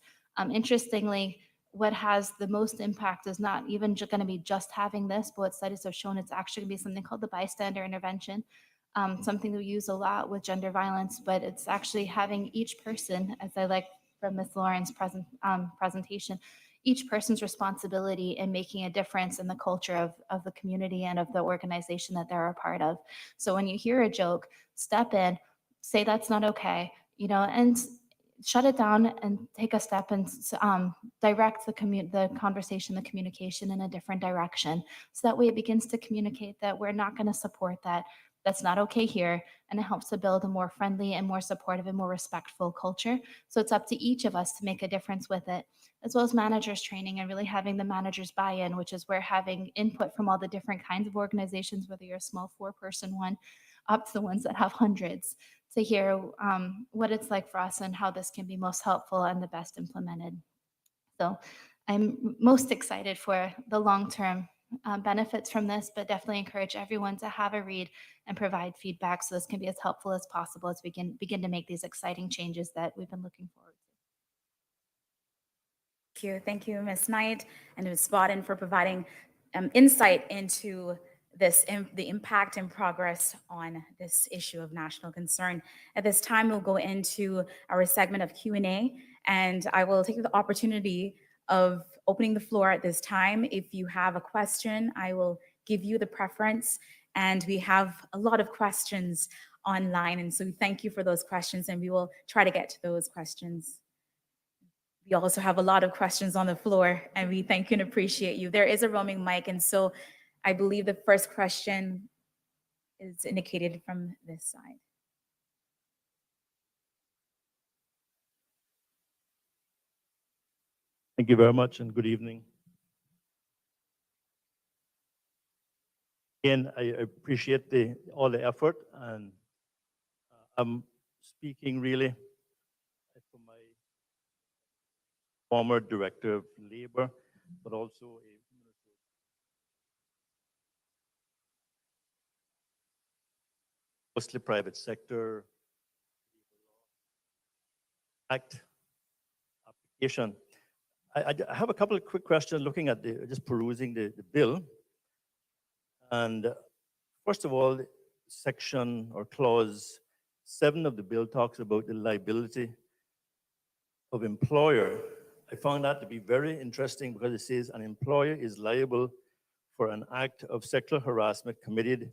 Interestingly, what has the most impact is not even going to be just having this, but what studies have shown it's actually going to be something called the bystander intervention, something that we use a lot with gender violence, but it's actually having each person, as I like from Ms. Lauren's presentation, each person's responsibility in making a difference in the culture of the community and of the organization that they're a part of. So when you hear a joke, step in, say that's not okay, and shut it down and take a step and direct the conversation, the communication in a different direction. So that way it begins to communicate that we're not going to support that. That's not okay here. And it helps to build a more friendly and more supportive and more respectful culture. So it's up to each of us to make a difference with it, as well as managers training and really having the managers buy-in, which is where having input from all the different kinds of organizations, whether you're a small 4-person one, up to the ones that have hundreds, to hear what it's like for us and how this can be most helpful and the best implemented. So I'm most excited for the long-term benefits from this, but definitely encourage everyone to have a read and provide feedback so this can be as helpful as possible as we can begin to make these exciting changes that we've been looking forward to. Thank you, Ms. Knight and Ms. Bodden for providing insight into the impact and progress on this issue of national concern. At this time, we'll go into our segment of Q&A, and I will take the opportunity of opening the floor at this time. If you have a question, I will give you the preference, and we have a lot of questions online, and so we thank you for those questions, and we will try to get to those questions. We also have a lot of questions on the floor, and we thank you and appreciate you. There is a roaming mic, and so I believe the first question is indicated from this side. Thank you very much and good evening. Again, I appreciate all the effort, and I'm speaking really from my former director of labor, but also a mostly private sector act application. I have a couple of quick questions looking at just perusing the bill. And first of all, section or clause 7 of the bill talks about the liability of employer. I found that to be very interesting because it says an employer is liable for an act of sexual harassment committed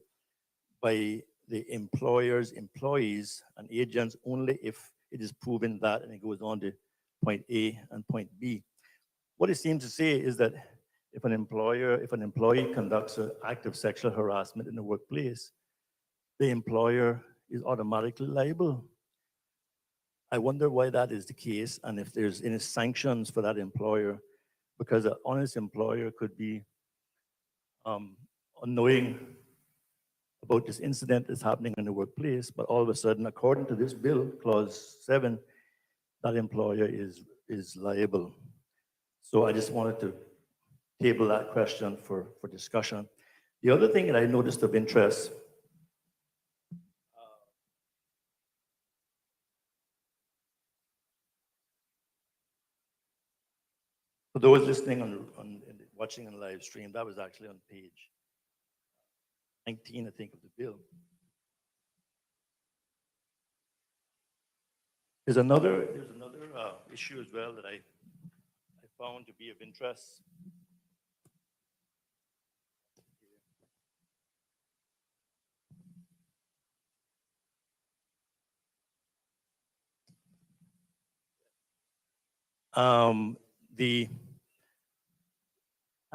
by the employer's employees and agents only if it is proven that, and it goes on to point A and point B. What it seems to say is that if an employee conducts an act of sexual harassment in the workplace, the employer is automatically liable. I wonder why that is the case, and if there's any sanctions for that employer, because an honest employer could be unknowing about this incident that's happening in the workplace, but all of a sudden, according to this bill, clause 7, that employer is liable. So I just wanted to table that question for discussion. The other thing that I noticed of interest, for those listening watching on live stream, that was actually on page 19, I think, of the bill. There's another issue as well that I found to be of interest.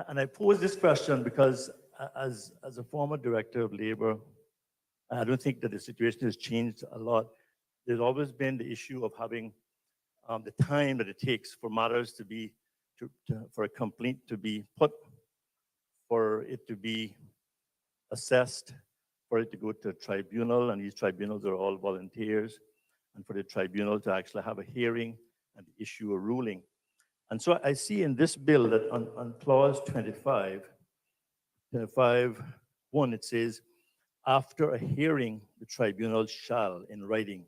And I pose this question because as a former director of labor, I don't think that the situation has changed a lot. There's always been the issue of having the time that it takes for matters to be, for a complaint to be put, for it to be assessed, for it to go to a tribunal, and these tribunals are all volunteers. and for the tribunal to actually have a hearing and issue a ruling. And so I see in this bill that on clause 25(1), it says, after a hearing, the tribunal shall, in writing.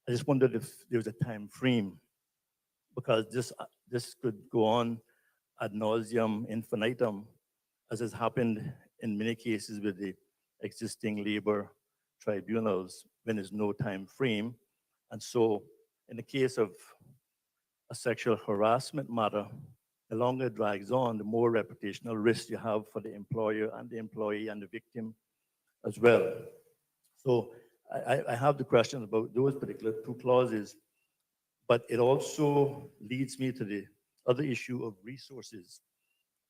I just wondered if there was a time frame, because this could go on ad nauseum infinitum, as has happened in many cases with the existing labor tribunals when there's no time frame. And so in the case of a sexual harassment matter, the longer it drags on, the more reputational risk you have for the employer and the employee and the victim as well. So I have the question about those particular two clauses, but it also leads me to the other issue of resources.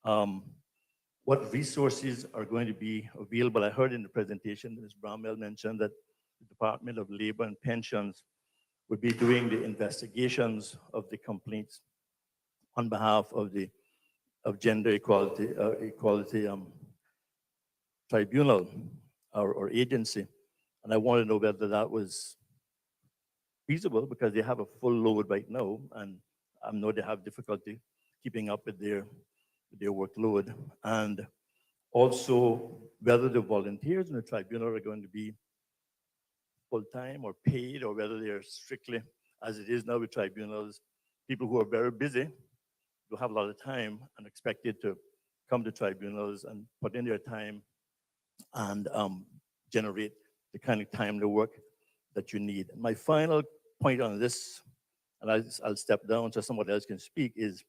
What resources are going to be available? I heard in the presentation, Ms. Bramwell mentioned that the Department of Labor and Pensions would be doing the investigations of the complaints on behalf of the Gender Equality Tribunal or agency. And I want to know whether that was feasible, because they have a full load right now, and I know they have difficulty keeping up with their workload. And also whether the volunteers in the tribunal are going to be full-time or paid, or whether they're strictly, as it is now with tribunals, people who are very busy, who have a lot of time and expected to come to tribunals and put in their time and generate the kind of timely work that you need. My final point on this, and I'll step down so someone else can speak, is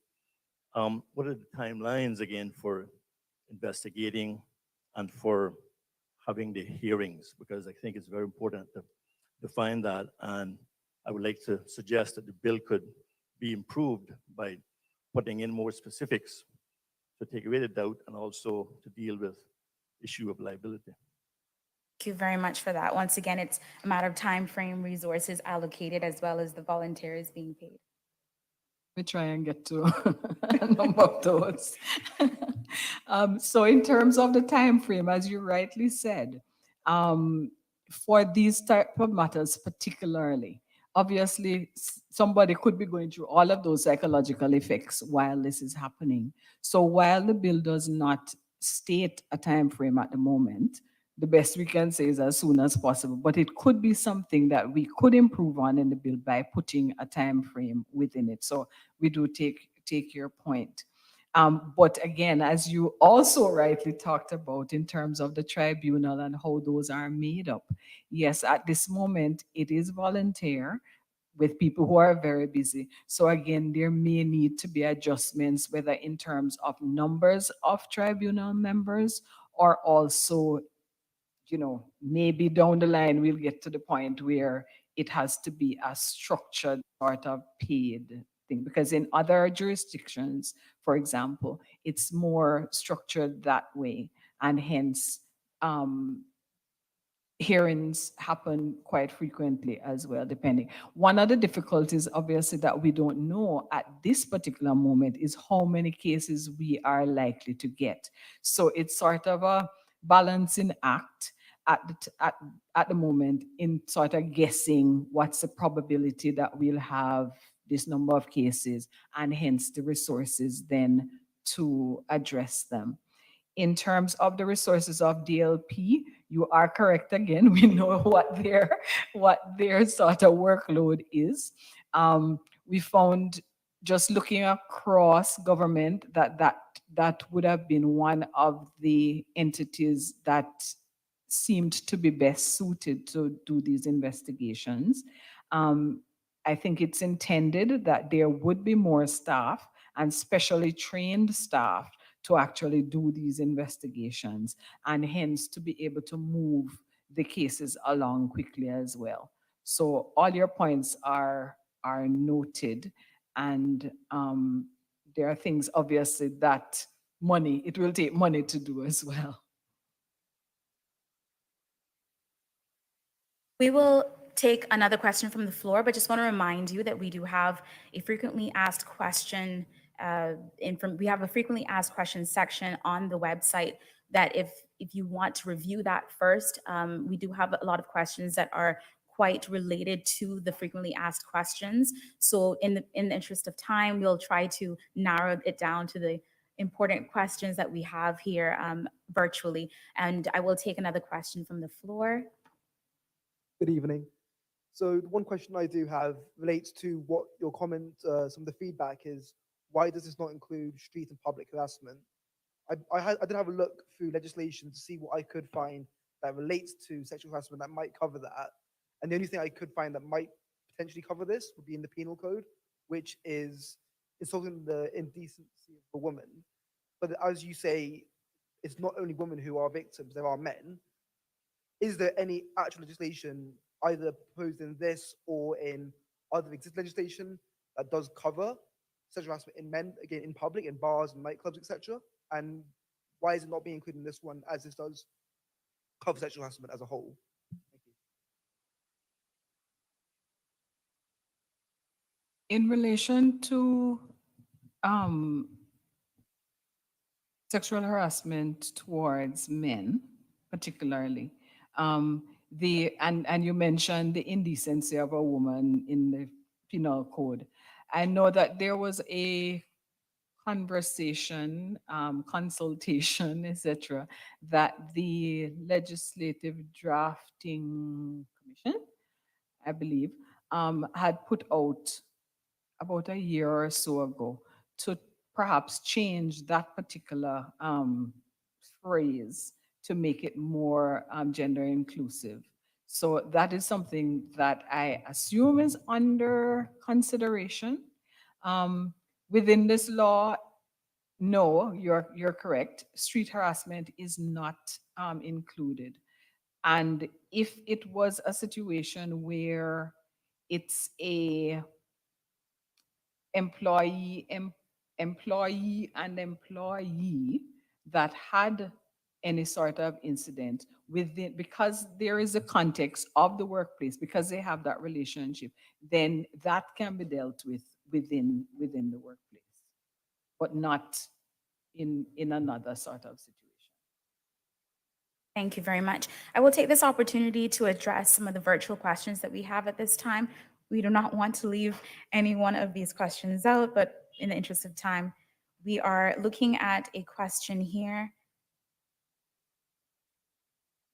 what are the timelines again for investigating and for having the hearings? Because I think it's very important to define that, and I would like to suggest that the bill could be improved by putting in more specifics to take away the doubt and also to deal with issue of liability. Thank you very much for that. Once again, it's a matter of time frame, resources allocated, as well as the volunteers being paid. We try and get to a number of those. So in terms of the time frame, as you rightly said, for these type of matters particularly, obviously somebody could be going through all of those psychological effects while this is happening. So while the bill does not state a time frame at the moment, the best we can say is as soon as possible, but it could be something that we could improve on in the bill by putting a time frame within it. So we do take your point. But again, as you also rightly talked about in terms of the tribunal and how those are made up, yes, at this moment, it is volunteer with people who are very busy. So again, there may need to be adjustments, whether in terms of numbers of tribunal members or also, maybe down the line, we'll get to the point where it has to be a structured sort of paid thing. Because in other jurisdictions, for example, it's more structured that way. And hence, hearings happen quite frequently as well, depending. One of the difficulties, obviously, that we don't know at this particular moment is how many cases we are likely to get. So it's sort of a balancing act at the moment in sort of guessing what's the probability that we'll have this number of cases, and hence the resources then to address them. In terms of the resources of DLP, you are correct again. We know what their sort of workload is. We found, just looking across government, that would have been one of the entities that seemed to be best suited to do these investigations. I think it's intended that there would be more staff and specially trained staff to actually do these investigations, and hence to be able to move the cases along quickly as well. So all your points are noted, and there are things obviously that it will take money to do as well. We will take another question from the floor, but just want to remind you that we do have a frequently asked question. We have a frequently asked questions section on the website that if you want to review that first, we do have a lot of questions that are quite related to the frequently asked questions. So in the interest of time, we'll try to narrow it down to the important questions that we have here virtually. And I will take another question from the floor. Good evening. So one question I do have relates to what your comment, some of the feedback is, why does this not include street and public harassment? I did have a look through legislation to see what I could find that relates to sexual harassment that might cover that. And the only thing I could find that might potentially cover this would be in the penal code, which is insulting the indecency of a woman. But as you say, it's not only women who are victims, there are men. Is there any actual legislation either proposed in this or in other existing legislation that does cover sexual harassment in men, again, in public, in bars and nightclubs, etc.? And why is it not being included in this one as this does cover sexual harassment as a whole? Thank you. In relation to sexual harassment towards men, particularly, and you mentioned the indecency of a woman in the penal code. I know that there was a conversation, consultation, etc., that the Legislative Drafting Commission, I believe, had put out about a year or so ago to perhaps change that particular phrase to make it more gender inclusive. So that is something that I assume is under consideration. Within this law, no, you're correct. Street harassment is not included. And if it was a situation where it's a employee and employee that had any sort of incident within, because there is a context of the workplace, because they have that relationship, then that can be dealt with within the workplace, but not in another sort of situation. Thank you very much. I will take this opportunity to address some of the virtual questions that we have at this time. We do not want to leave any one of these questions out, but in the interest of time, we are looking at a question here.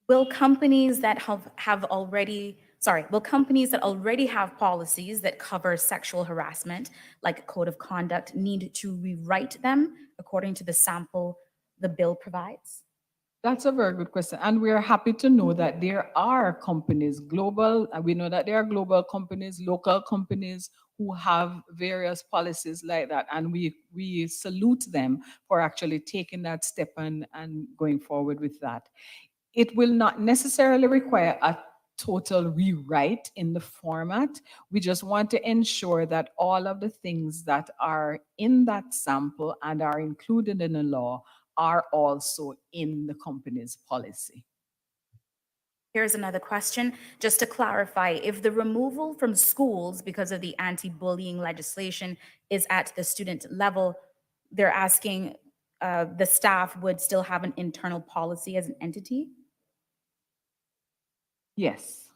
Will companies that already have policies that cover sexual harassment, like a code of conduct, need to rewrite them according to the sample the bill provides? That's a very good question. And we are happy to know that there are companies, global, and we know that there are global companies, local companies who have various policies like that. And we salute them for actually taking that step and going forward with that. It will not necessarily require a total rewrite in the format. We just want to ensure that all of the things that are in that sample and are included in the law are also in the company's policy. Here's another question. Just to clarify, if the removal from schools because of the anti-bullying legislation is at the student level, they're asking the staff would still have an internal policy as an entity? Yes.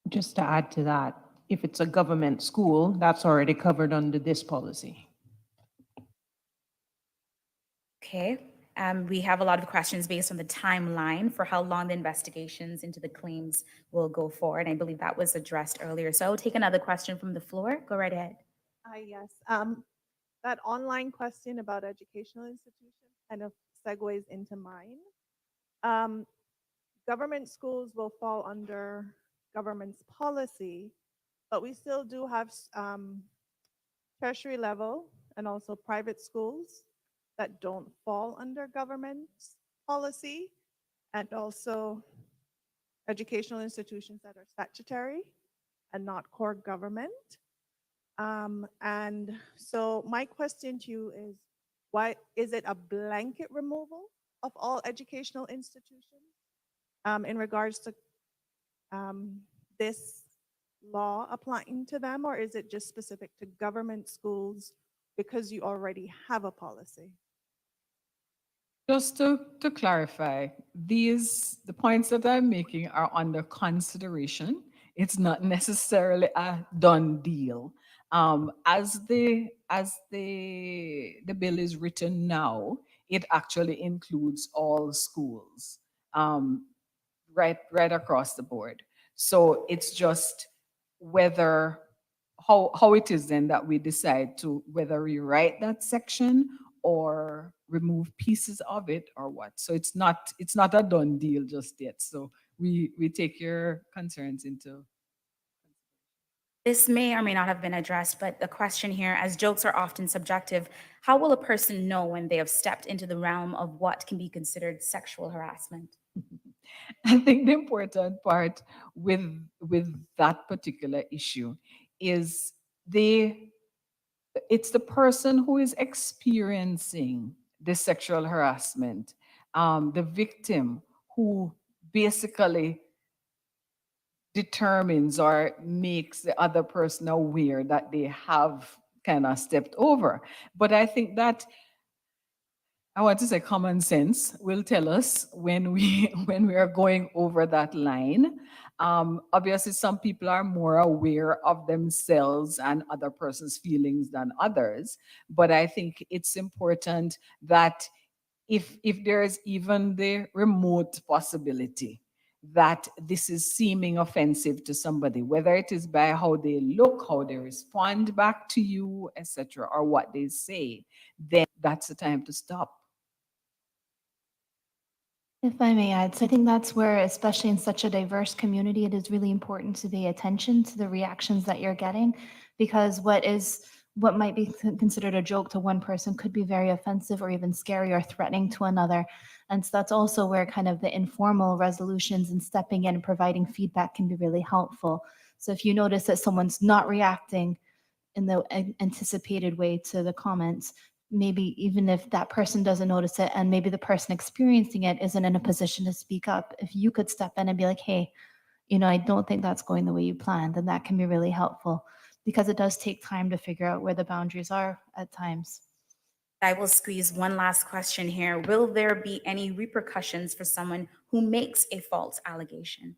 Just to add to that, if it's a government school, that's already covered under this policy. Okay. We have a lot of questions based on the timeline for how long the investigations into the claims will go forward. I believe that was addressed earlier. So I'll take another question from the floor. Go right ahead. Yes. That online question about educational institutions kind of segues into mine. Government schools will fall under government's policy, but we still do have tertiary level and also private schools that don't fall under government's policy, and also educational institutions that are statutory and not core government. And so my question to you is, why is it a blanket removal of all educational institutions in regards to this law applying to them, or is it just specific to government schools because you already have a policy? Just to clarify, the points that I'm making are under consideration. It's not necessarily a done deal. As the bill is written now, it actually includes all schools, um, right across the board. So it's just whether how it is then that we decide to whether rewrite that section or remove pieces of it or what. So it's not a done deal just yet. So we take your concerns into. This may or may not have been addressed, but the question here, as jokes are often subjective, how will a person know when they have stepped into the realm of what can be considered sexual harassment? I think the important part with that particular issue is it's the person who is experiencing the sexual harassment, the victim who basically determines or makes the other person aware that they have kind of stepped over. But I think that I want to say common sense will tell us when we when we are going over that line. Obviously, some people are more aware of themselves and other person's feelings than others. But I think it's important that if there is even the remote possibility that this is seeming offensive to somebody, whether it is by how they look, how they respond back to you, etc., or what they say, then that's the time to stop. If I may add, so I think that's where, especially in such a diverse community, it is really important to pay attention to the reactions that you're getting, because what might be considered a joke to one person could be very offensive or even scary or threatening to another. And so that's also where kind of the informal resolutions and stepping in and providing feedback can be really helpful. So if you notice that someone's not reacting in the anticipated way to the comments, maybe even if that person doesn't notice it and maybe the person experiencing it isn't in a position to speak up, if you could step in and be like, hey, I don't think that's going the way you planned, then that can be really helpful, because it does take time to figure out where the boundaries are at times. I will squeeze one last question here. Will there be any repercussions for someone who makes a false allegation?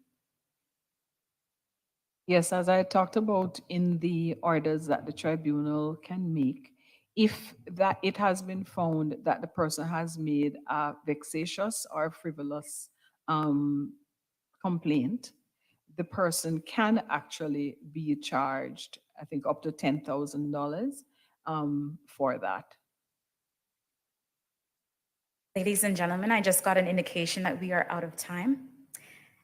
Yes, as I talked about in the orders that the tribunal can make, if that it has been found that the person has made a vexatious or frivolous complaint, the person can actually be charged, I think, up to $10,000 for that. Ladies and gentlemen, I just got an indication that we are out of time,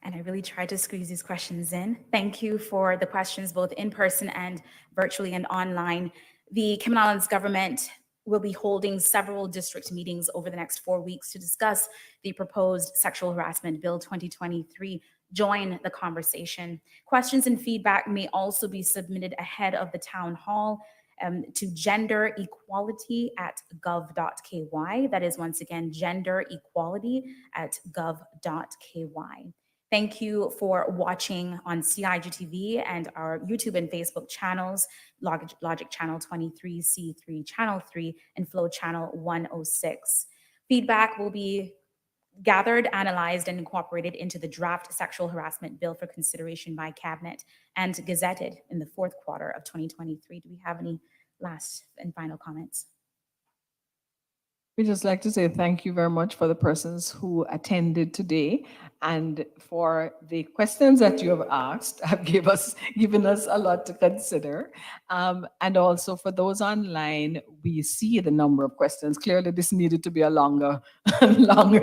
and I really tried to squeeze these questions in. Thank you for the questions, both in person and virtually and online. The Cayman Islands government will be holding several district meetings over the next 4 weeks to discuss the proposed Sexual Harassment Bill 2023. Join the conversation. Questions and feedback may also be submitted ahead of the town hall to genderequality@gov.ky. That is, once again, genderequality@gov.ky. Thank you for watching on CIGTV and our YouTube and Facebook channels, Logic Channel 23, C3 Channel 3, and Flow Channel 106. Feedback will be gathered, analyzed, and incorporated into the draft sexual harassment bill for consideration by Cabinet and gazetted in the fourth quarter of 2023. Do we have any last and final comments? We just like to say thank you very much for the persons who attended today and for the questions that you have asked have given us a lot to consider. And also for those online, we see the number of questions. Clearly, this needed to be a longer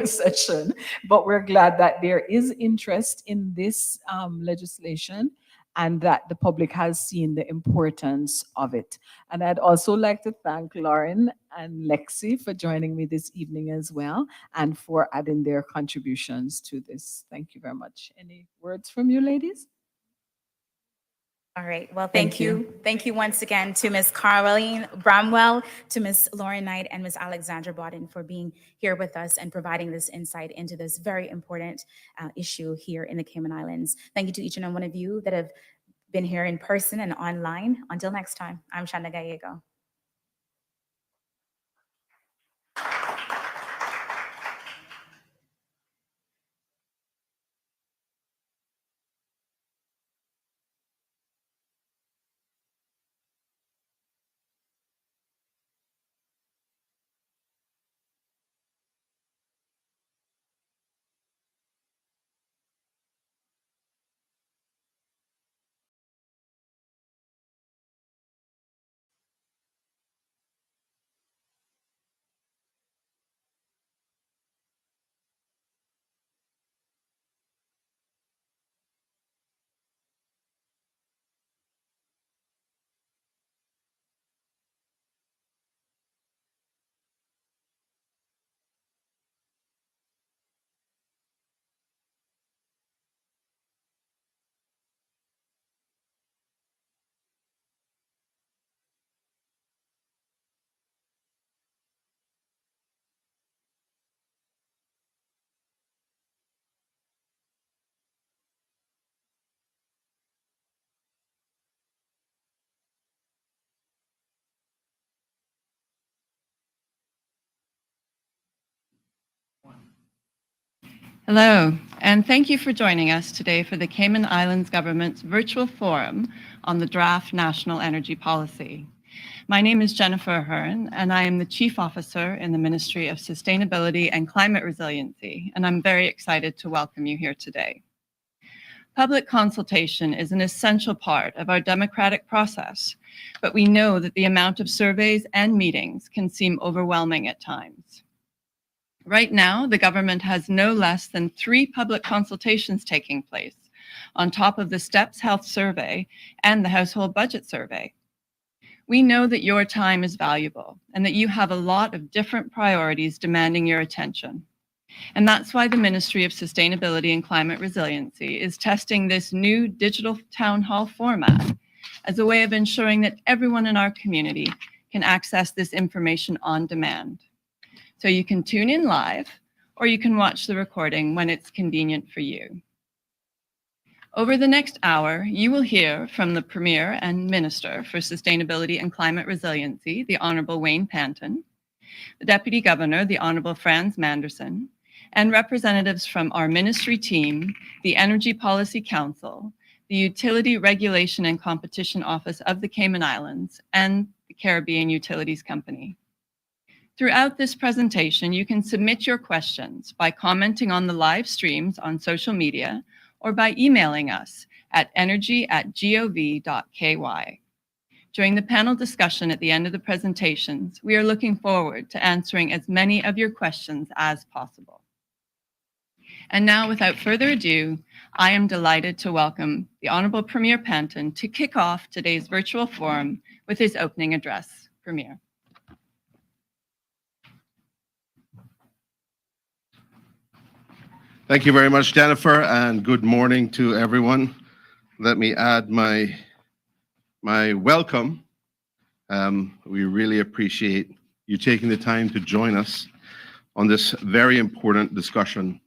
session, but we're glad that there is interest in this legislation and that the public has seen the importance of it. And I'd also like to thank Lauren and Lexi for joining me this evening as well, and for adding their contributions to this. Thank you very much. Any words from you, ladies? All right. Well, thank you. Thank you once again to Ms. Caroline Bramwell, to Ms. Lauren Knight, and Ms. Alexandra Bodden for being here with us and providing this insight into this very important issue here in the Cayman Islands. Thank you to each and one of you that have been here in person and online. Until next time, I'm Shanda Gallego. Hello, and thank you for joining us today for the Cayman Islands Government's virtual forum on the draft National Energy Policy. My name is Jennifer Ahern, and I am the Chief Officer in the Ministry of Sustainability and Climate Resiliency, and I'm very excited to welcome you here today. Public consultation is an essential part of our democratic process, but we know that the amount of surveys and meetings can seem overwhelming at times. Right now, the government has no less than 3 public consultations taking place, on top of the STEPS Health Survey and the Household Budget Survey. We know that your time is valuable and that you have a lot of different priorities demanding your attention. And that's why the Ministry of Sustainability and Climate Resiliency is testing this new digital town hall format as a way of ensuring that everyone in our community can access this information on demand. So you can tune in live, or you can watch the recording when it's convenient for you. Over the next hour, you will hear from the Premier and Minister for Sustainability and Climate Resiliency, the Honourable Wayne Panton, the Deputy Governor, the Honourable Franz Manderson, and representatives from our ministry team, the Energy Policy Council, the Utility Regulation and Competition Office of the Cayman Islands, and the Caribbean Utilities Company. Throughout this presentation, you can submit your questions by commenting on the live streams on social media or by emailing us at energy@gov.ky. During the panel discussion at the end of the presentations, we are looking forward to answering as many of your questions as possible. And now, without further ado, I am delighted to welcome the Honourable Premier Panton to kick off today's virtual forum with his opening address. Premier. Thank you very much, Jennifer, and good morning to everyone. Let me add my welcome. We really appreciate you taking the time to join us on this very important discussion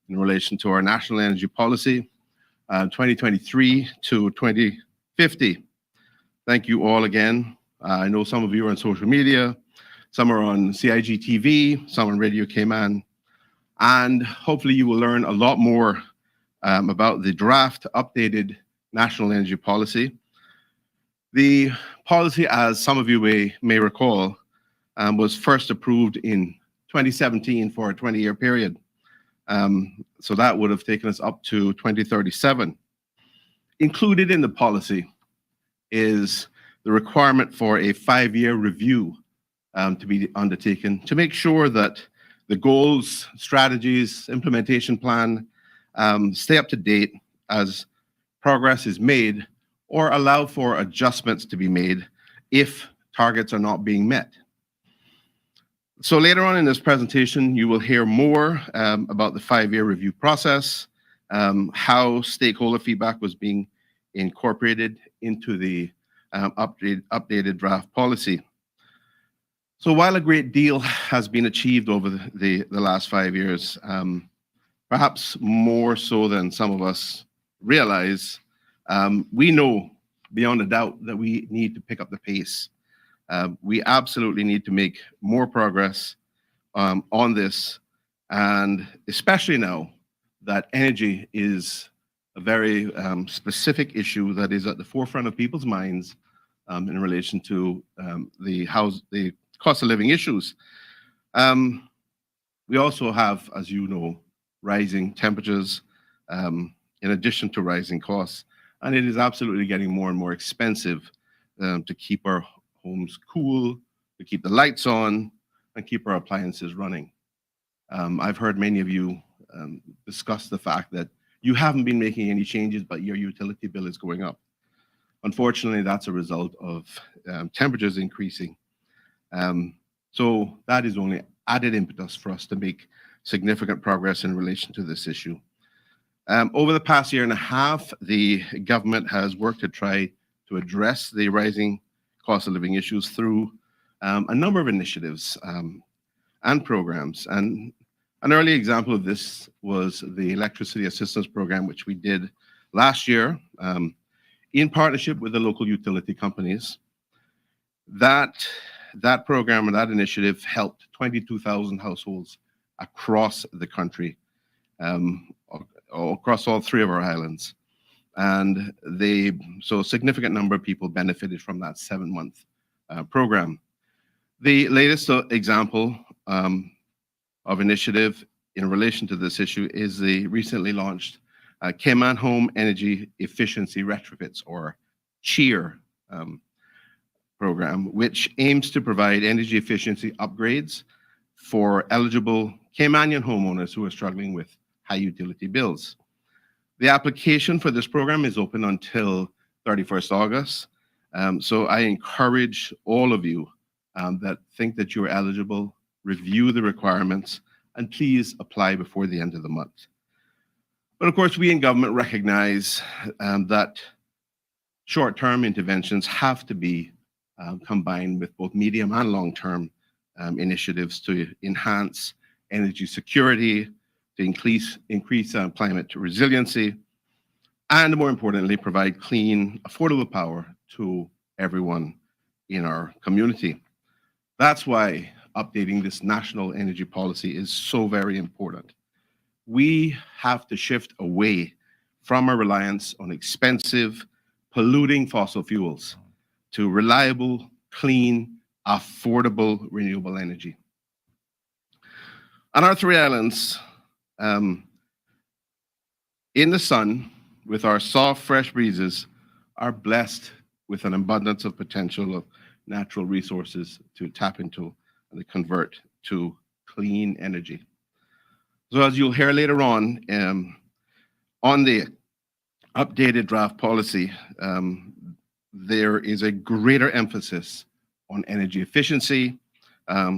in relation to our national energy policy, 2023 to 2050. Thank you all again. I know some of you are on social media, some are on CIG TV, some on Radio Cayman. And hopefully you will learn a lot more about the draft updated national energy policy. The policy, as some of you may recall, was first approved in 2017 for a 20-year period. So that would have taken us up to 2037. Included in the policy is the requirement for a 5-year review to be undertaken to make sure that the goals, strategies, implementation plan stay up to date as progress is made, or allow for adjustments to be made if targets are not being met. So later on in this presentation, you will hear more about the 5-year review process, how stakeholder feedback was being incorporated into the updated draft policy. So while a great deal has been achieved over the last 5 years, perhaps more so than some of us realize, we know beyond a doubt that we need to pick up the pace. We absolutely need to make more progress on this, and especially now that energy is a very specific issue that is at the forefront of people's minds in relation to the cost of living issues. We also have, as you know, rising temperatures in addition to rising costs, and it is absolutely getting more and more expensive to keep our homes cool, to keep the lights on, and keep our appliances running. I've heard many of you discuss the fact that you haven't been making any changes, but your utility bill is going up. Unfortunately, that's a result of temperatures increasing. So that is only added impetus for us to make significant progress in relation to this issue. Over the past year and a half, the government has worked to try to address the rising cost of living issues through a number of initiatives and programs. And an early example of this was the Electricity Assistance Program, which we did last year in partnership with the local utility companies. That program and that initiative helped 22,000 households across the country across all 3 of our islands. And so a significant number of people benefited from that 7-month program. The latest example of initiative in relation to this issue is the recently launched Cayman Home Energy Efficiency Retrofits, or CHEER program, which aims to provide energy efficiency upgrades for eligible Caymanian homeowners who are struggling with high utility bills. The application for this program is open until 31st August. So I encourage all of you that think that you're eligible, review the requirements, and please apply before the end of the month. But of course, we in government recognize that short-term interventions have to be combined with both medium and long-term initiatives to enhance energy security, to increase climate resiliency, and more importantly, provide clean, affordable power to everyone in our community. That's why updating this national energy policy is so very important. We have to shift away from a reliance on expensive, polluting fossil fuels to reliable, clean, affordable, renewable energy. On our 3 islands, in the sun, with our soft, fresh breezes, are blessed with an abundance of potential of natural resources to tap into and to convert to clean energy. So as you'll hear later on the updated draft policy, there is a greater emphasis on energy efficiency,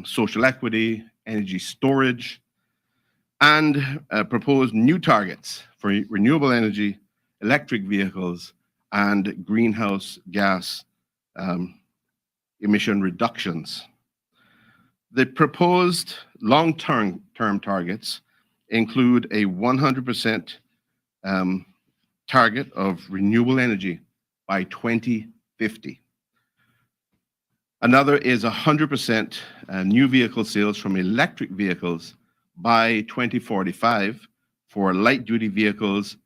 social equity, energy storage, and proposed new targets for renewable energy, electric vehicles, and greenhouse gas emission reductions. The proposed long-term targets include a 100% target of renewable energy by 2050. Another is 100% new vehicle sales from electric vehicles by 2045 for light-duty vehicles,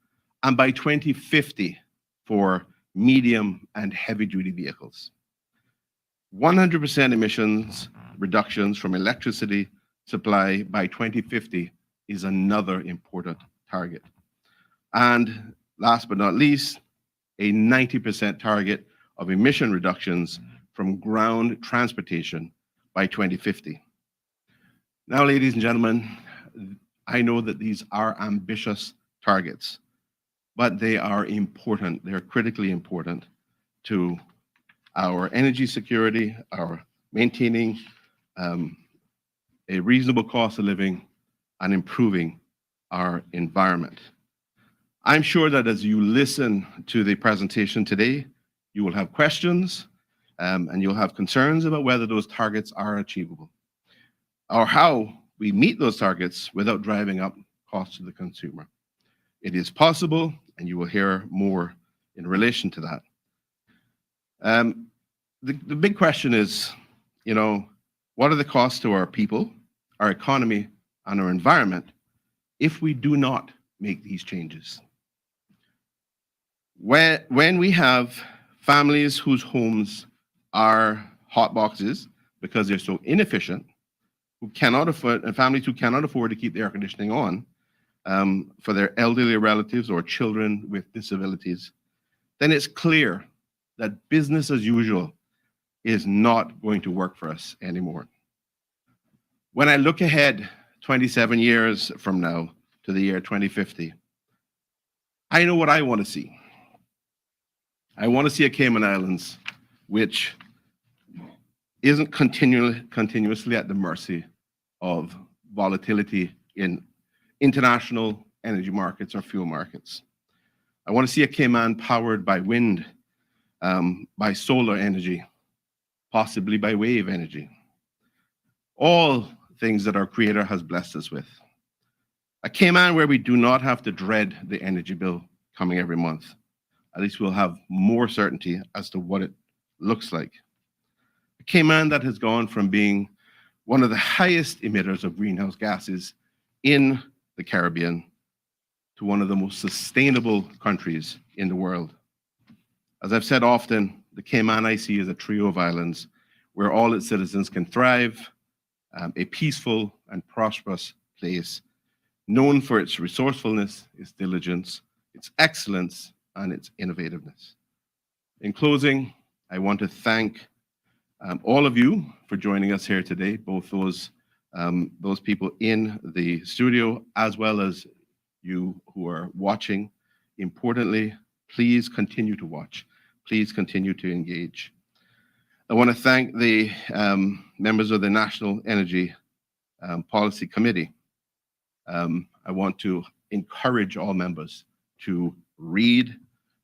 and by 2050 for medium and heavy-duty vehicles. 100% emissions reductions from electricity supply by 2050 is another important target. And last but not least, a 90% target of emission reductions from ground transportation by 2050. Now, ladies and gentlemen, I know that these are ambitious targets, but they are important. They're critically important to our energy security, our maintaining a reasonable cost of living, and improving our environment. I'm sure that as you listen to the presentation today, you will have questions and you'll have concerns about whether those targets are achievable or how we meet those targets without driving up costs to the consumer. It is possible, and you will hear more in relation to that. The big question is, what are the costs to our people, our economy, and our environment if we do not make these changes? When we have families whose homes are hot boxes because they're so inefficient, who cannot afford, and families who cannot afford to keep the air conditioning on for their elderly relatives or children with disabilities, then it's clear that business as usual is not going to work for us anymore. When I look ahead 27 years from now to the year 2050, I know what I want to see. I want to see a Cayman Islands which isn't continuously at the mercy of volatility in international energy markets or fuel markets. I want to see a Cayman powered by wind, by solar energy, possibly by wave energy. All things that our Creator has blessed us with. A Cayman where we do not have to dread the energy bill coming every month. At least we'll have more certainty as to what it looks like. A Cayman that has gone from being one of the highest emitters of greenhouse gases in the Caribbean to one of the most sustainable countries in the world. As I've said often, the Cayman I see as a trio of islands where all its citizens can thrive, a peaceful and prosperous place, known for its resourcefulness, its diligence, its excellence, and its innovativeness. In closing, I want to thank all of you for joining us here today, both those people in the studio as well as you who are watching. Importantly, please continue to watch. Please continue to engage. I want to thank the members of the National Energy Policy Committee. I want to encourage all members to read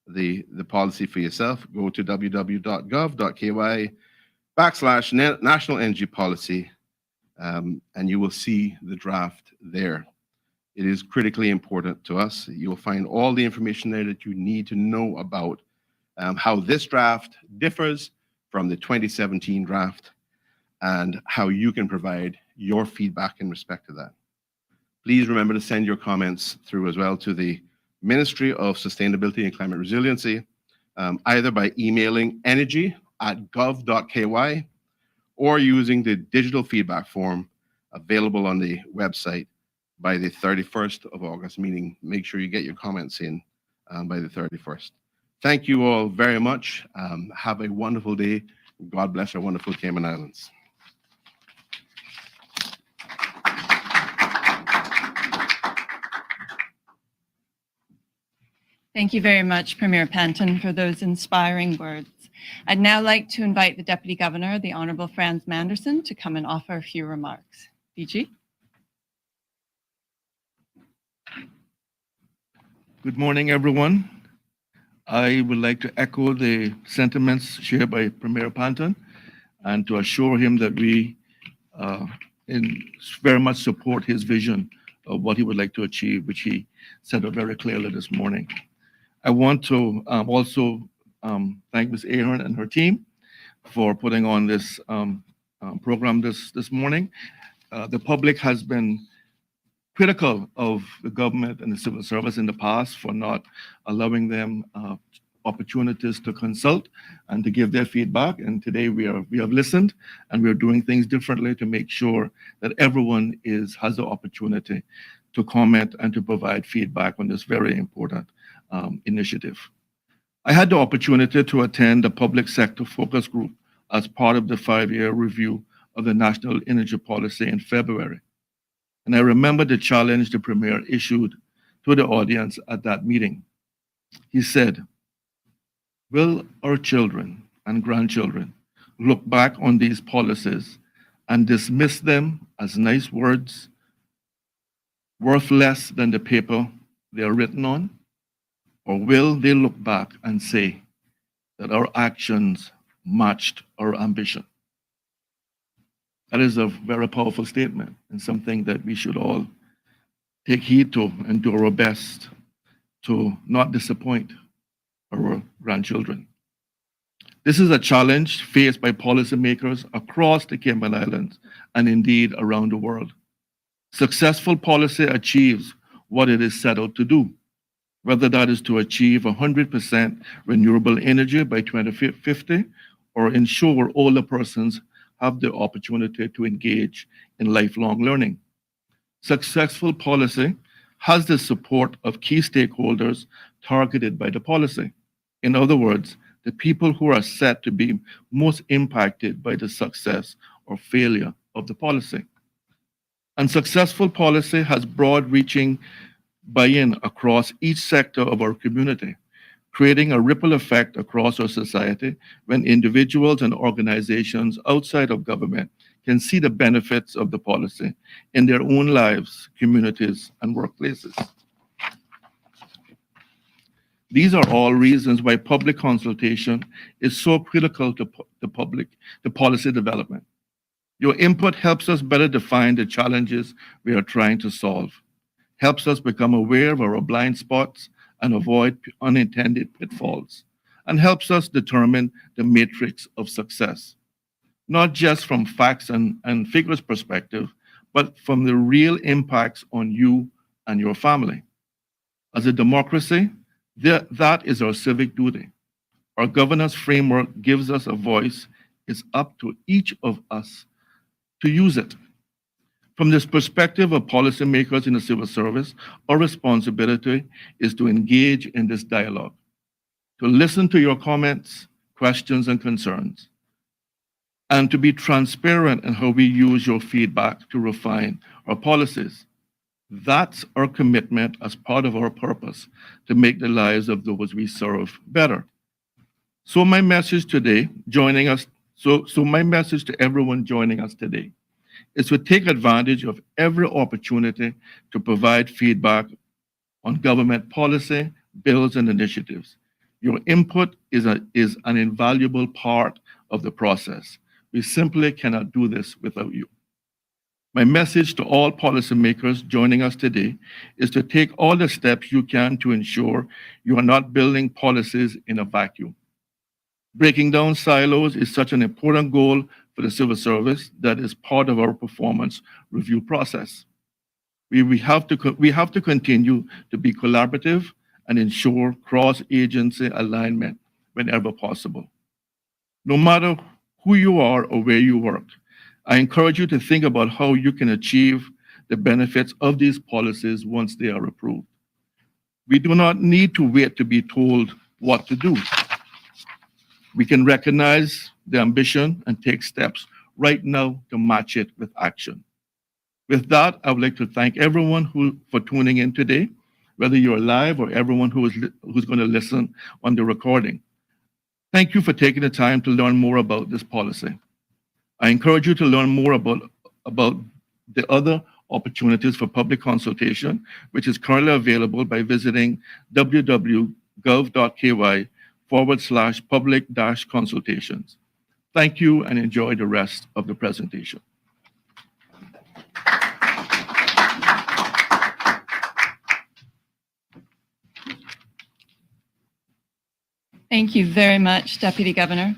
the policy for yourself. Go to www.gov.ky/National Energy Policy, and you will see the draft there. It is critically important to us. You'll find all the information there that you need to know about how this draft differs from the 2017 draft and how you can provide your feedback in respect to that. Please remember to send your comments through as well to the Ministry of Sustainability and Climate Resiliency, either by emailing energy@gov.ky or using the digital feedback form available on the website by the 31st of August, meaning make sure you get your comments in by the 31st. Thank you all very much. Have a wonderful day. God bless our wonderful Cayman Islands. Thank you very much, Premier Panton, for those inspiring words. I'd now like to invite the Deputy Governor, the Honourable Frans Manderson, to come and offer a few remarks. VG. Good morning, everyone. I would like to echo the sentiments shared by Premier Panton and to assure him that we very much support his vision of what he would like to achieve, which he said very clearly this morning. I want to also thank Ms. Ahern and her team for putting on this program this morning. The public has been critical of the government and the civil service in the past for not allowing them opportunities to consult and to give their feedback. And today we have listened and we are doing things differently to make sure that everyone has the opportunity to comment and to provide feedback on this very important initiative. I had the opportunity to attend a public sector focus group as part of the 5-year review of the National Energy Policy in February. And I remember the challenge the Premier issued to the audience at that meeting. He said, will our children and grandchildren look back on these policies and dismiss them as nice words, worth less than the paper they are written on? Or will they look back and say that our actions matched our ambition? That is a very powerful statement and something that we should all take heed to and do our best to not disappoint our grandchildren. This is a challenge faced by policymakers across the Cayman Islands and indeed around the world. Successful policy achieves what it is set out to do, whether that is to achieve 100% renewable energy by 2050 or ensure older persons have the opportunity to engage in lifelong learning. Successful policy has the support of key stakeholders targeted by the policy. In other words, the people who are set to be most impacted by the success or failure of the policy. And successful policy has broad-reaching buy-in across each sector of our community, creating a ripple effect across our society when individuals and organizations outside of government can see the benefits of the policy in their own lives, communities, and workplaces. These are all reasons why public consultation is so critical to the policy development. Your input helps us better define the challenges we are trying to solve, helps us become aware of our blind spots and avoid unintended pitfalls, and helps us determine the matrix of success, not just from facts and figures perspective, but from the real impacts on you and your family. As a democracy, that is our civic duty. Our governance framework gives us a voice. It's up to each of us to use it. From this perspective of policymakers in the civil service, our responsibility is to engage in this dialogue, to listen to your comments, questions, and concerns, and to be transparent in how we use your feedback to refine our policies. That's our commitment as part of our purpose to make the lives of those we serve better. So my message today, my message to everyone joining us today is to take advantage of every opportunity to provide feedback on government policy, bills, and initiatives. Your input is an invaluable part of the process. We simply cannot do this without you. My message to all policymakers joining us today is to take all the steps you can to ensure you are not building policies in a vacuum. Breaking down silos is such an important goal for the civil service that is part of our performance review process. We have to continue to be collaborative and ensure cross-agency alignment whenever possible. No matter who you are or where you work, I encourage you to think about how you can achieve the benefits of these policies once they are approved. We do not need to wait to be told what to do. We can recognize the ambition and take steps right now to match it with action. With that, I would like to thank everyone for tuning in today, whether you're live or everyone who's going to listen on the recording. Thank you for taking the time to learn more about this policy. I encourage you to learn more about the other opportunities for public consultation, which is currently available by visiting www.gov.ky/public-consultations. Thank you and enjoy the rest of the presentation. Thank you very much, Deputy Governor.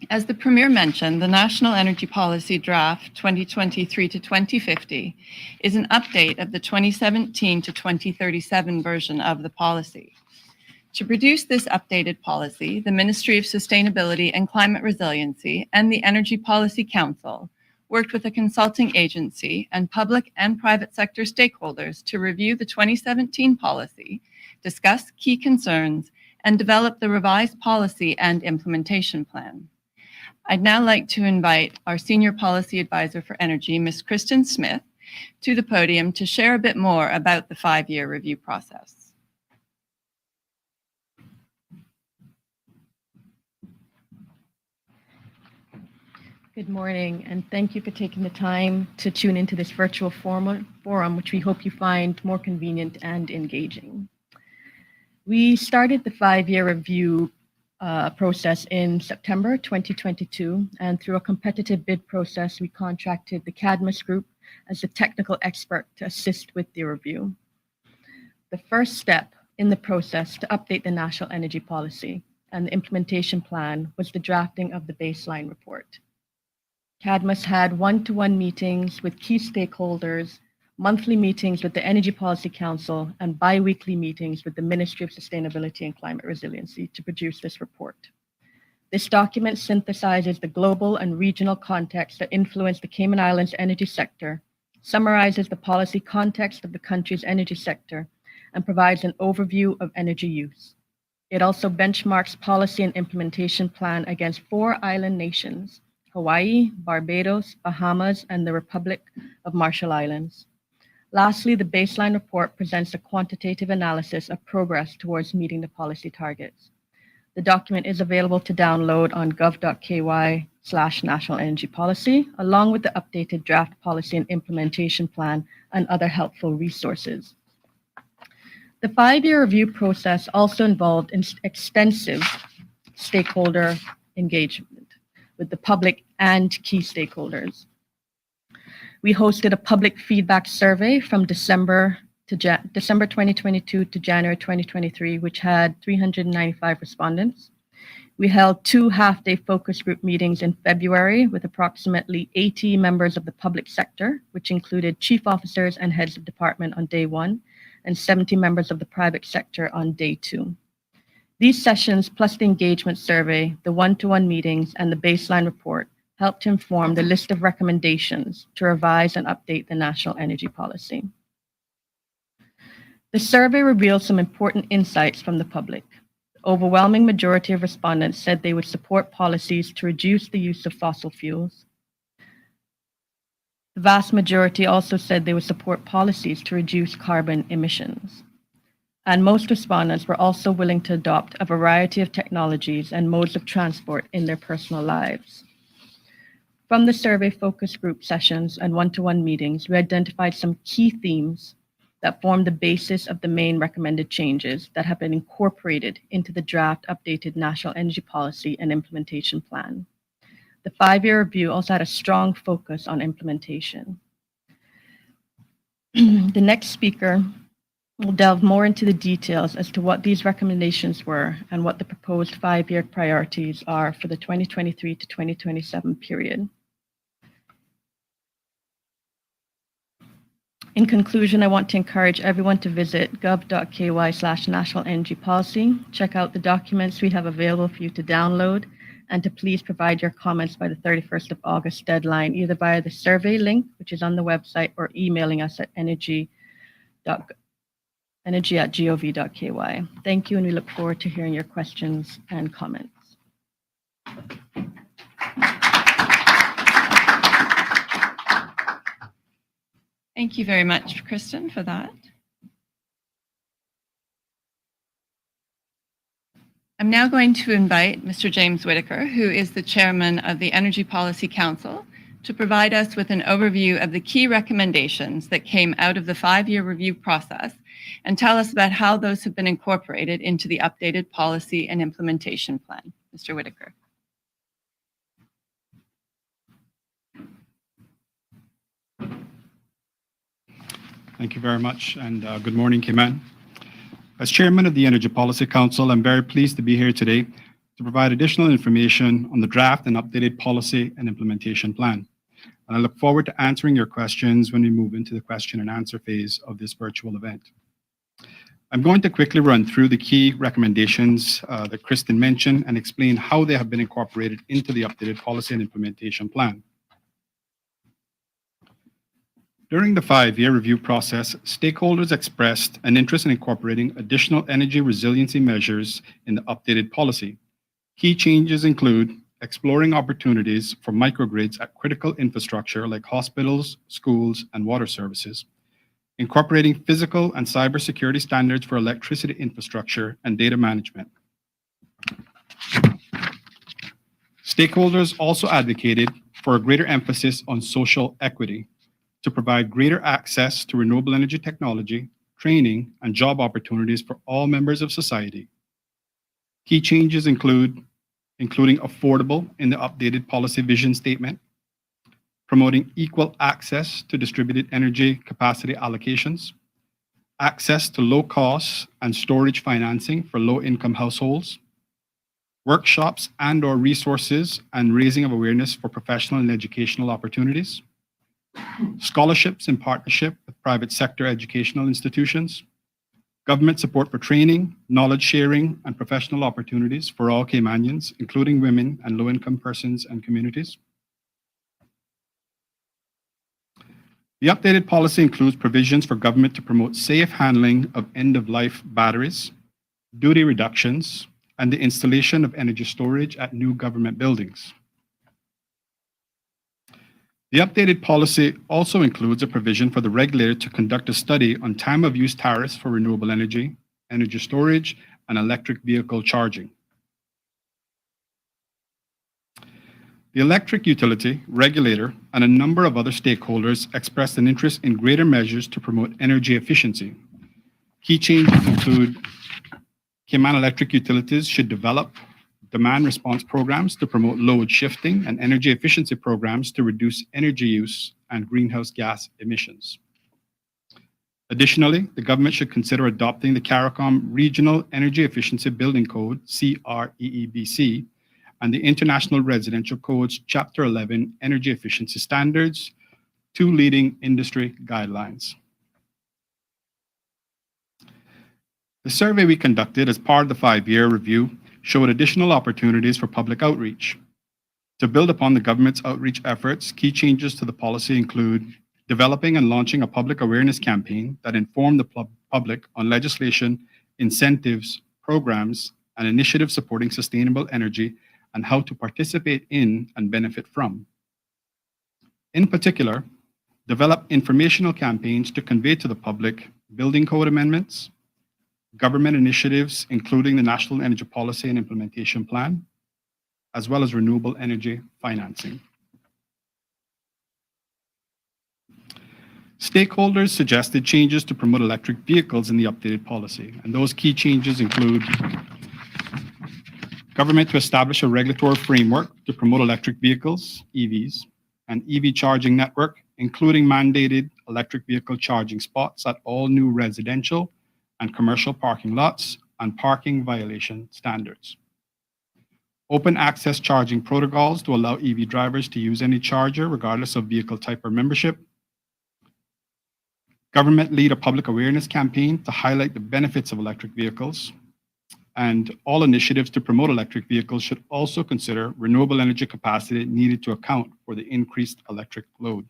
As the Premier mentioned, the National Energy Policy Draft 2023 to 2050 is an update of the 2017 to 2037 version of the policy. To produce this updated policy, the Ministry of Sustainability and Climate Resiliency and the Energy Policy Council worked with a consulting agency and public and private sector stakeholders to review the 2017 policy, discuss key concerns, and develop the revised policy and implementation plan. I'd now like to invite our Senior Policy Advisor for Energy, Ms. Kristen Smith, to the podium to share a bit more about the 5-year review process. Good morning, and thank you for taking the time to tune into this virtual forum, which we hope you find more convenient and engaging. We started the 5-year review process in September 2022, and through a competitive bid process, we contracted the Cadmus Group as a technical expert to assist with the review. The first step in the process to update the National Energy Policy and the implementation plan was the drafting of the baseline report. Cadmus had one-to-one meetings with key stakeholders, monthly meetings with the Energy Policy Council, and bi-weekly meetings with the Ministry of Sustainability and Climate Resiliency to produce this report. This document synthesizes the global and regional context that influence the Cayman Islands energy sector, summarizes the policy context of the country's energy sector, and provides an overview of energy use. It also benchmarks policy and implementation plan against 4 island nations: Hawaii, Barbados, Bahamas, and the Republic of Marshall Islands. Lastly, the baseline report presents a quantitative analysis of progress towards meeting the policy targets. The document is available to download on gov.ky/National Energy Policy, along with the updated draft policy and implementation plan and other helpful resources. The 5-year review process also involved extensive stakeholder engagement with the public and key stakeholders. We hosted a public feedback survey from December 2022 to January 2023, which had 395 respondents. We held 2 half-day focus group meetings in February with approximately 80 members of the public sector, which included chief officers and heads of department on day 1, and 70 members of the private sector on day 2. These sessions, plus the engagement survey, the one-to-one meetings, and the baseline report, helped to inform the list of recommendations to revise and update the national energy policy. The survey revealed some important insights from the public. The overwhelming majority of respondents said they would support policies to reduce the use of fossil fuels. The vast majority also said they would support policies to reduce carbon emissions. And most respondents were also willing to adopt a variety of technologies and modes of transport in their personal lives. From the survey focus group sessions and one-to-one meetings, we identified some key themes that form the basis of the main recommended changes that have been incorporated into the draft updated National Energy Policy and Implementation Plan. The 5-year review also had a strong focus on implementation. The next speaker will delve more into the details as to what these recommendations were and what the proposed 5-year priorities are for the 2023 to 2027 period. In conclusion, I want to encourage everyone to visit gov.ky/national energy policy, check out the documents we have available for you to download, and to please provide your comments by the 31st of August deadline, either via the survey link, which is on the website, or emailing us at energy@gov.ky. Thank you, and we look forward to hearing your questions and comments. Thank you very much, Kristen, for that. I'm now going to invite Mr. James Whitaker, who is the chairman of the Energy Policy Council, to provide us with an overview of the key recommendations that came out of the 5-year review process and tell us about how those have been incorporated into the updated policy and implementation plan. Mr. Whitaker. Thank you very much, and good morning, Cayman. As chairman of the Energy Policy Council, I'm very pleased to be here today to provide additional information on the draft and updated policy and implementation plan. And I look forward to answering your questions when we move into the question and answer phase of this virtual event. I'm going to quickly run through the key recommendations that Kristen mentioned and explain how they have been incorporated into the updated policy and implementation plan. During the 5-year review process, stakeholders expressed an interest in incorporating additional energy resiliency measures in the updated policy. Key changes include exploring opportunities for microgrids at critical infrastructure like hospitals, schools, and water services, incorporating physical and cybersecurity standards for electricity infrastructure and data management. Stakeholders also advocated for a greater emphasis on social equity to provide greater access to renewable energy technology, training, and job opportunities for all members of society. Key changes including affordable in the updated policy vision statement, promoting equal access to distributed energy capacity allocations, access to low cost and storage financing for low-income households, workshops and/or resources and raising of awareness for professional and educational opportunities, scholarships in partnership with private sector educational institutions, government support for training, knowledge sharing, and professional opportunities for all Caymanians, including women and low-income persons and communities. The updated policy includes provisions for government to promote safe handling of end-of-life batteries, duty reductions, and the installation of energy storage at new government buildings. The updated policy also includes a provision for the regulator to conduct a study on time of use tariffs for renewable energy, energy storage, and electric vehicle charging. The electric utility, regulator, and a number of other stakeholders expressed an interest in greater measures to promote energy efficiency. Key changes include Cayman Electric Utilities should develop demand response programs to promote load shifting and energy efficiency programs to reduce energy use and greenhouse gas emissions. Additionally, the government should consider adopting the CARICOM Regional Energy Efficiency Building Code, CREEBC, and the International Residential Codes Chapter 11 Energy Efficiency Standards, 2 leading industry guidelines. The survey we conducted as part of the 5-year review showed additional opportunities for public outreach. To build upon the government's outreach efforts, key changes to the policy include developing and launching a public awareness campaign that informed the public on legislation, incentives, programs, and initiatives supporting sustainable energy and how to participate in and benefit from. In particular, develop informational campaigns to convey to the public building code amendments, government initiatives, including the National Energy Policy and Implementation Plan, as well as renewable energy financing. Stakeholders suggested changes to promote electric vehicles in the updated policy, and those key changes include government to establish a regulatory framework to promote electric vehicles, EVs, and EV charging network, including mandated electric vehicle charging spots at all new residential and commercial parking lots and parking violation standards. Open access charging protocols to allow EV drivers to use any charger regardless of vehicle type or membership. Government lead a public awareness campaign to highlight the benefits of electric vehicles. And all initiatives to promote electric vehicles should also consider renewable energy capacity needed to account for the increased electric load.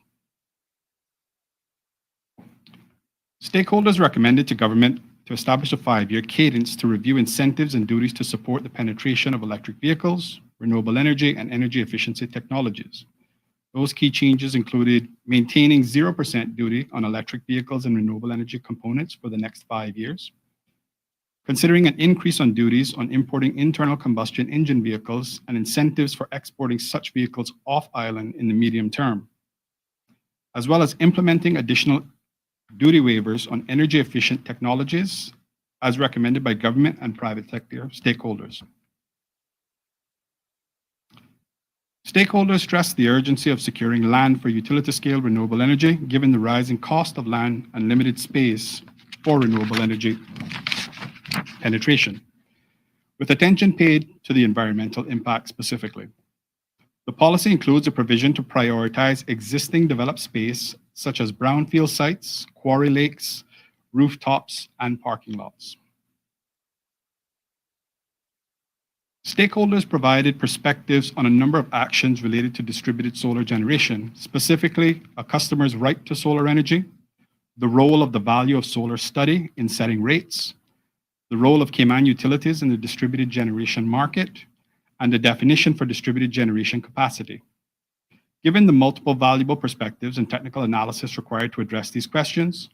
Stakeholders recommended to government to establish a 5-year cadence to review incentives and duties to support the penetration of electric vehicles, renewable energy, and energy efficiency technologies. Those key changes included maintaining 0% duty on electric vehicles and renewable energy components for the next 5 years, considering an increase on duties on importing internal combustion engine vehicles and incentives for exporting such vehicles off island in the medium term, as well as implementing additional duty waivers on energy efficient technologies as recommended by government and private sector stakeholders. Stakeholders stressed the urgency of securing land for utility-scale renewable energy, given the rising cost of land and limited space for renewable energy penetration, with attention paid to the environmental impact specifically. The policy includes a provision to prioritize existing developed space, such as brownfield sites, quarry lakes, rooftops, and parking lots. Stakeholders provided perspectives on a number of actions related to distributed solar generation, specifically a customer's right to solar energy, the role of the value of solar study in setting rates, the role of Cayman utilities in the distributed generation market, and the definition for distributed generation capacity. Given the multiple valuable perspectives and technical analysis required to address these questions,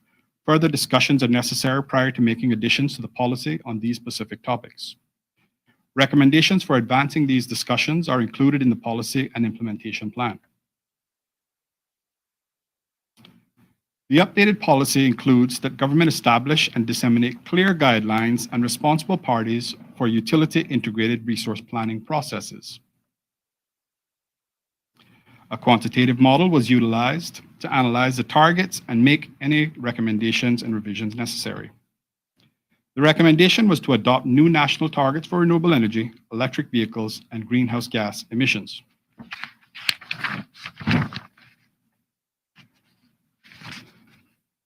further discussions are necessary prior to making additions to the policy on these specific topics. Recommendations for advancing these discussions are included in the policy and implementation plan. The updated policy includes that government establish and disseminate clear guidelines and responsible parties for utility integrated resource planning processes. A quantitative model was utilized to analyze the targets and make any recommendations and revisions necessary. The recommendation was to adopt new national targets for renewable energy, electric vehicles, and greenhouse gas emissions.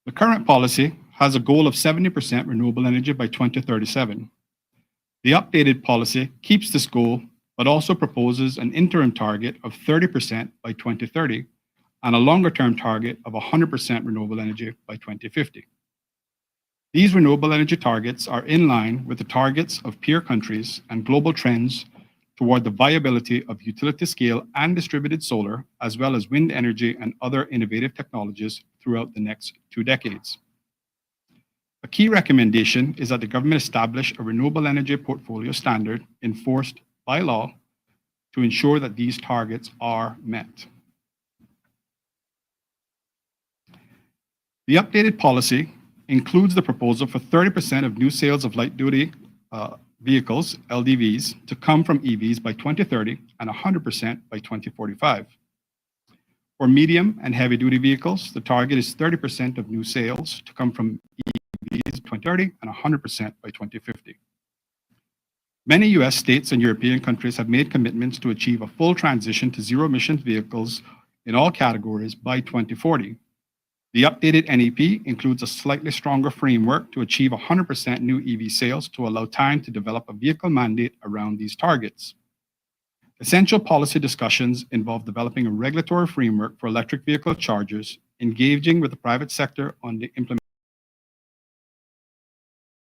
The current policy has a goal of 70% renewable energy by 2037. The updated policy keeps this goal, but also proposes an interim target of 30% by 2030 and a longer-term target of 100% renewable energy by 2050. These renewable energy targets are in line with the targets of peer countries and global trends toward the viability of utility-scale and distributed solar, as well as wind energy and other innovative technologies throughout the next 2 decades. A key recommendation is that the government establish a renewable energy portfolio standard enforced by law to ensure that these targets are met. The updated policy includes the proposal for 30% of new sales of light-duty vehicles, LDVs, to come from EVs by 2030 and 100% by 2045. For medium and heavy-duty vehicles, the target is 30% of new sales to come from EVs by 2030 and 100% by 2050. Many US states and European countries have made commitments to achieve a full transition to zero-emission vehicles in all categories by 2040. The updated NEP includes a slightly stronger framework to achieve 100% new EV sales to allow time to develop a vehicle mandate around these targets. Essential policy discussions involve developing a regulatory framework for electric vehicle chargers, engaging with the private sector on the implementation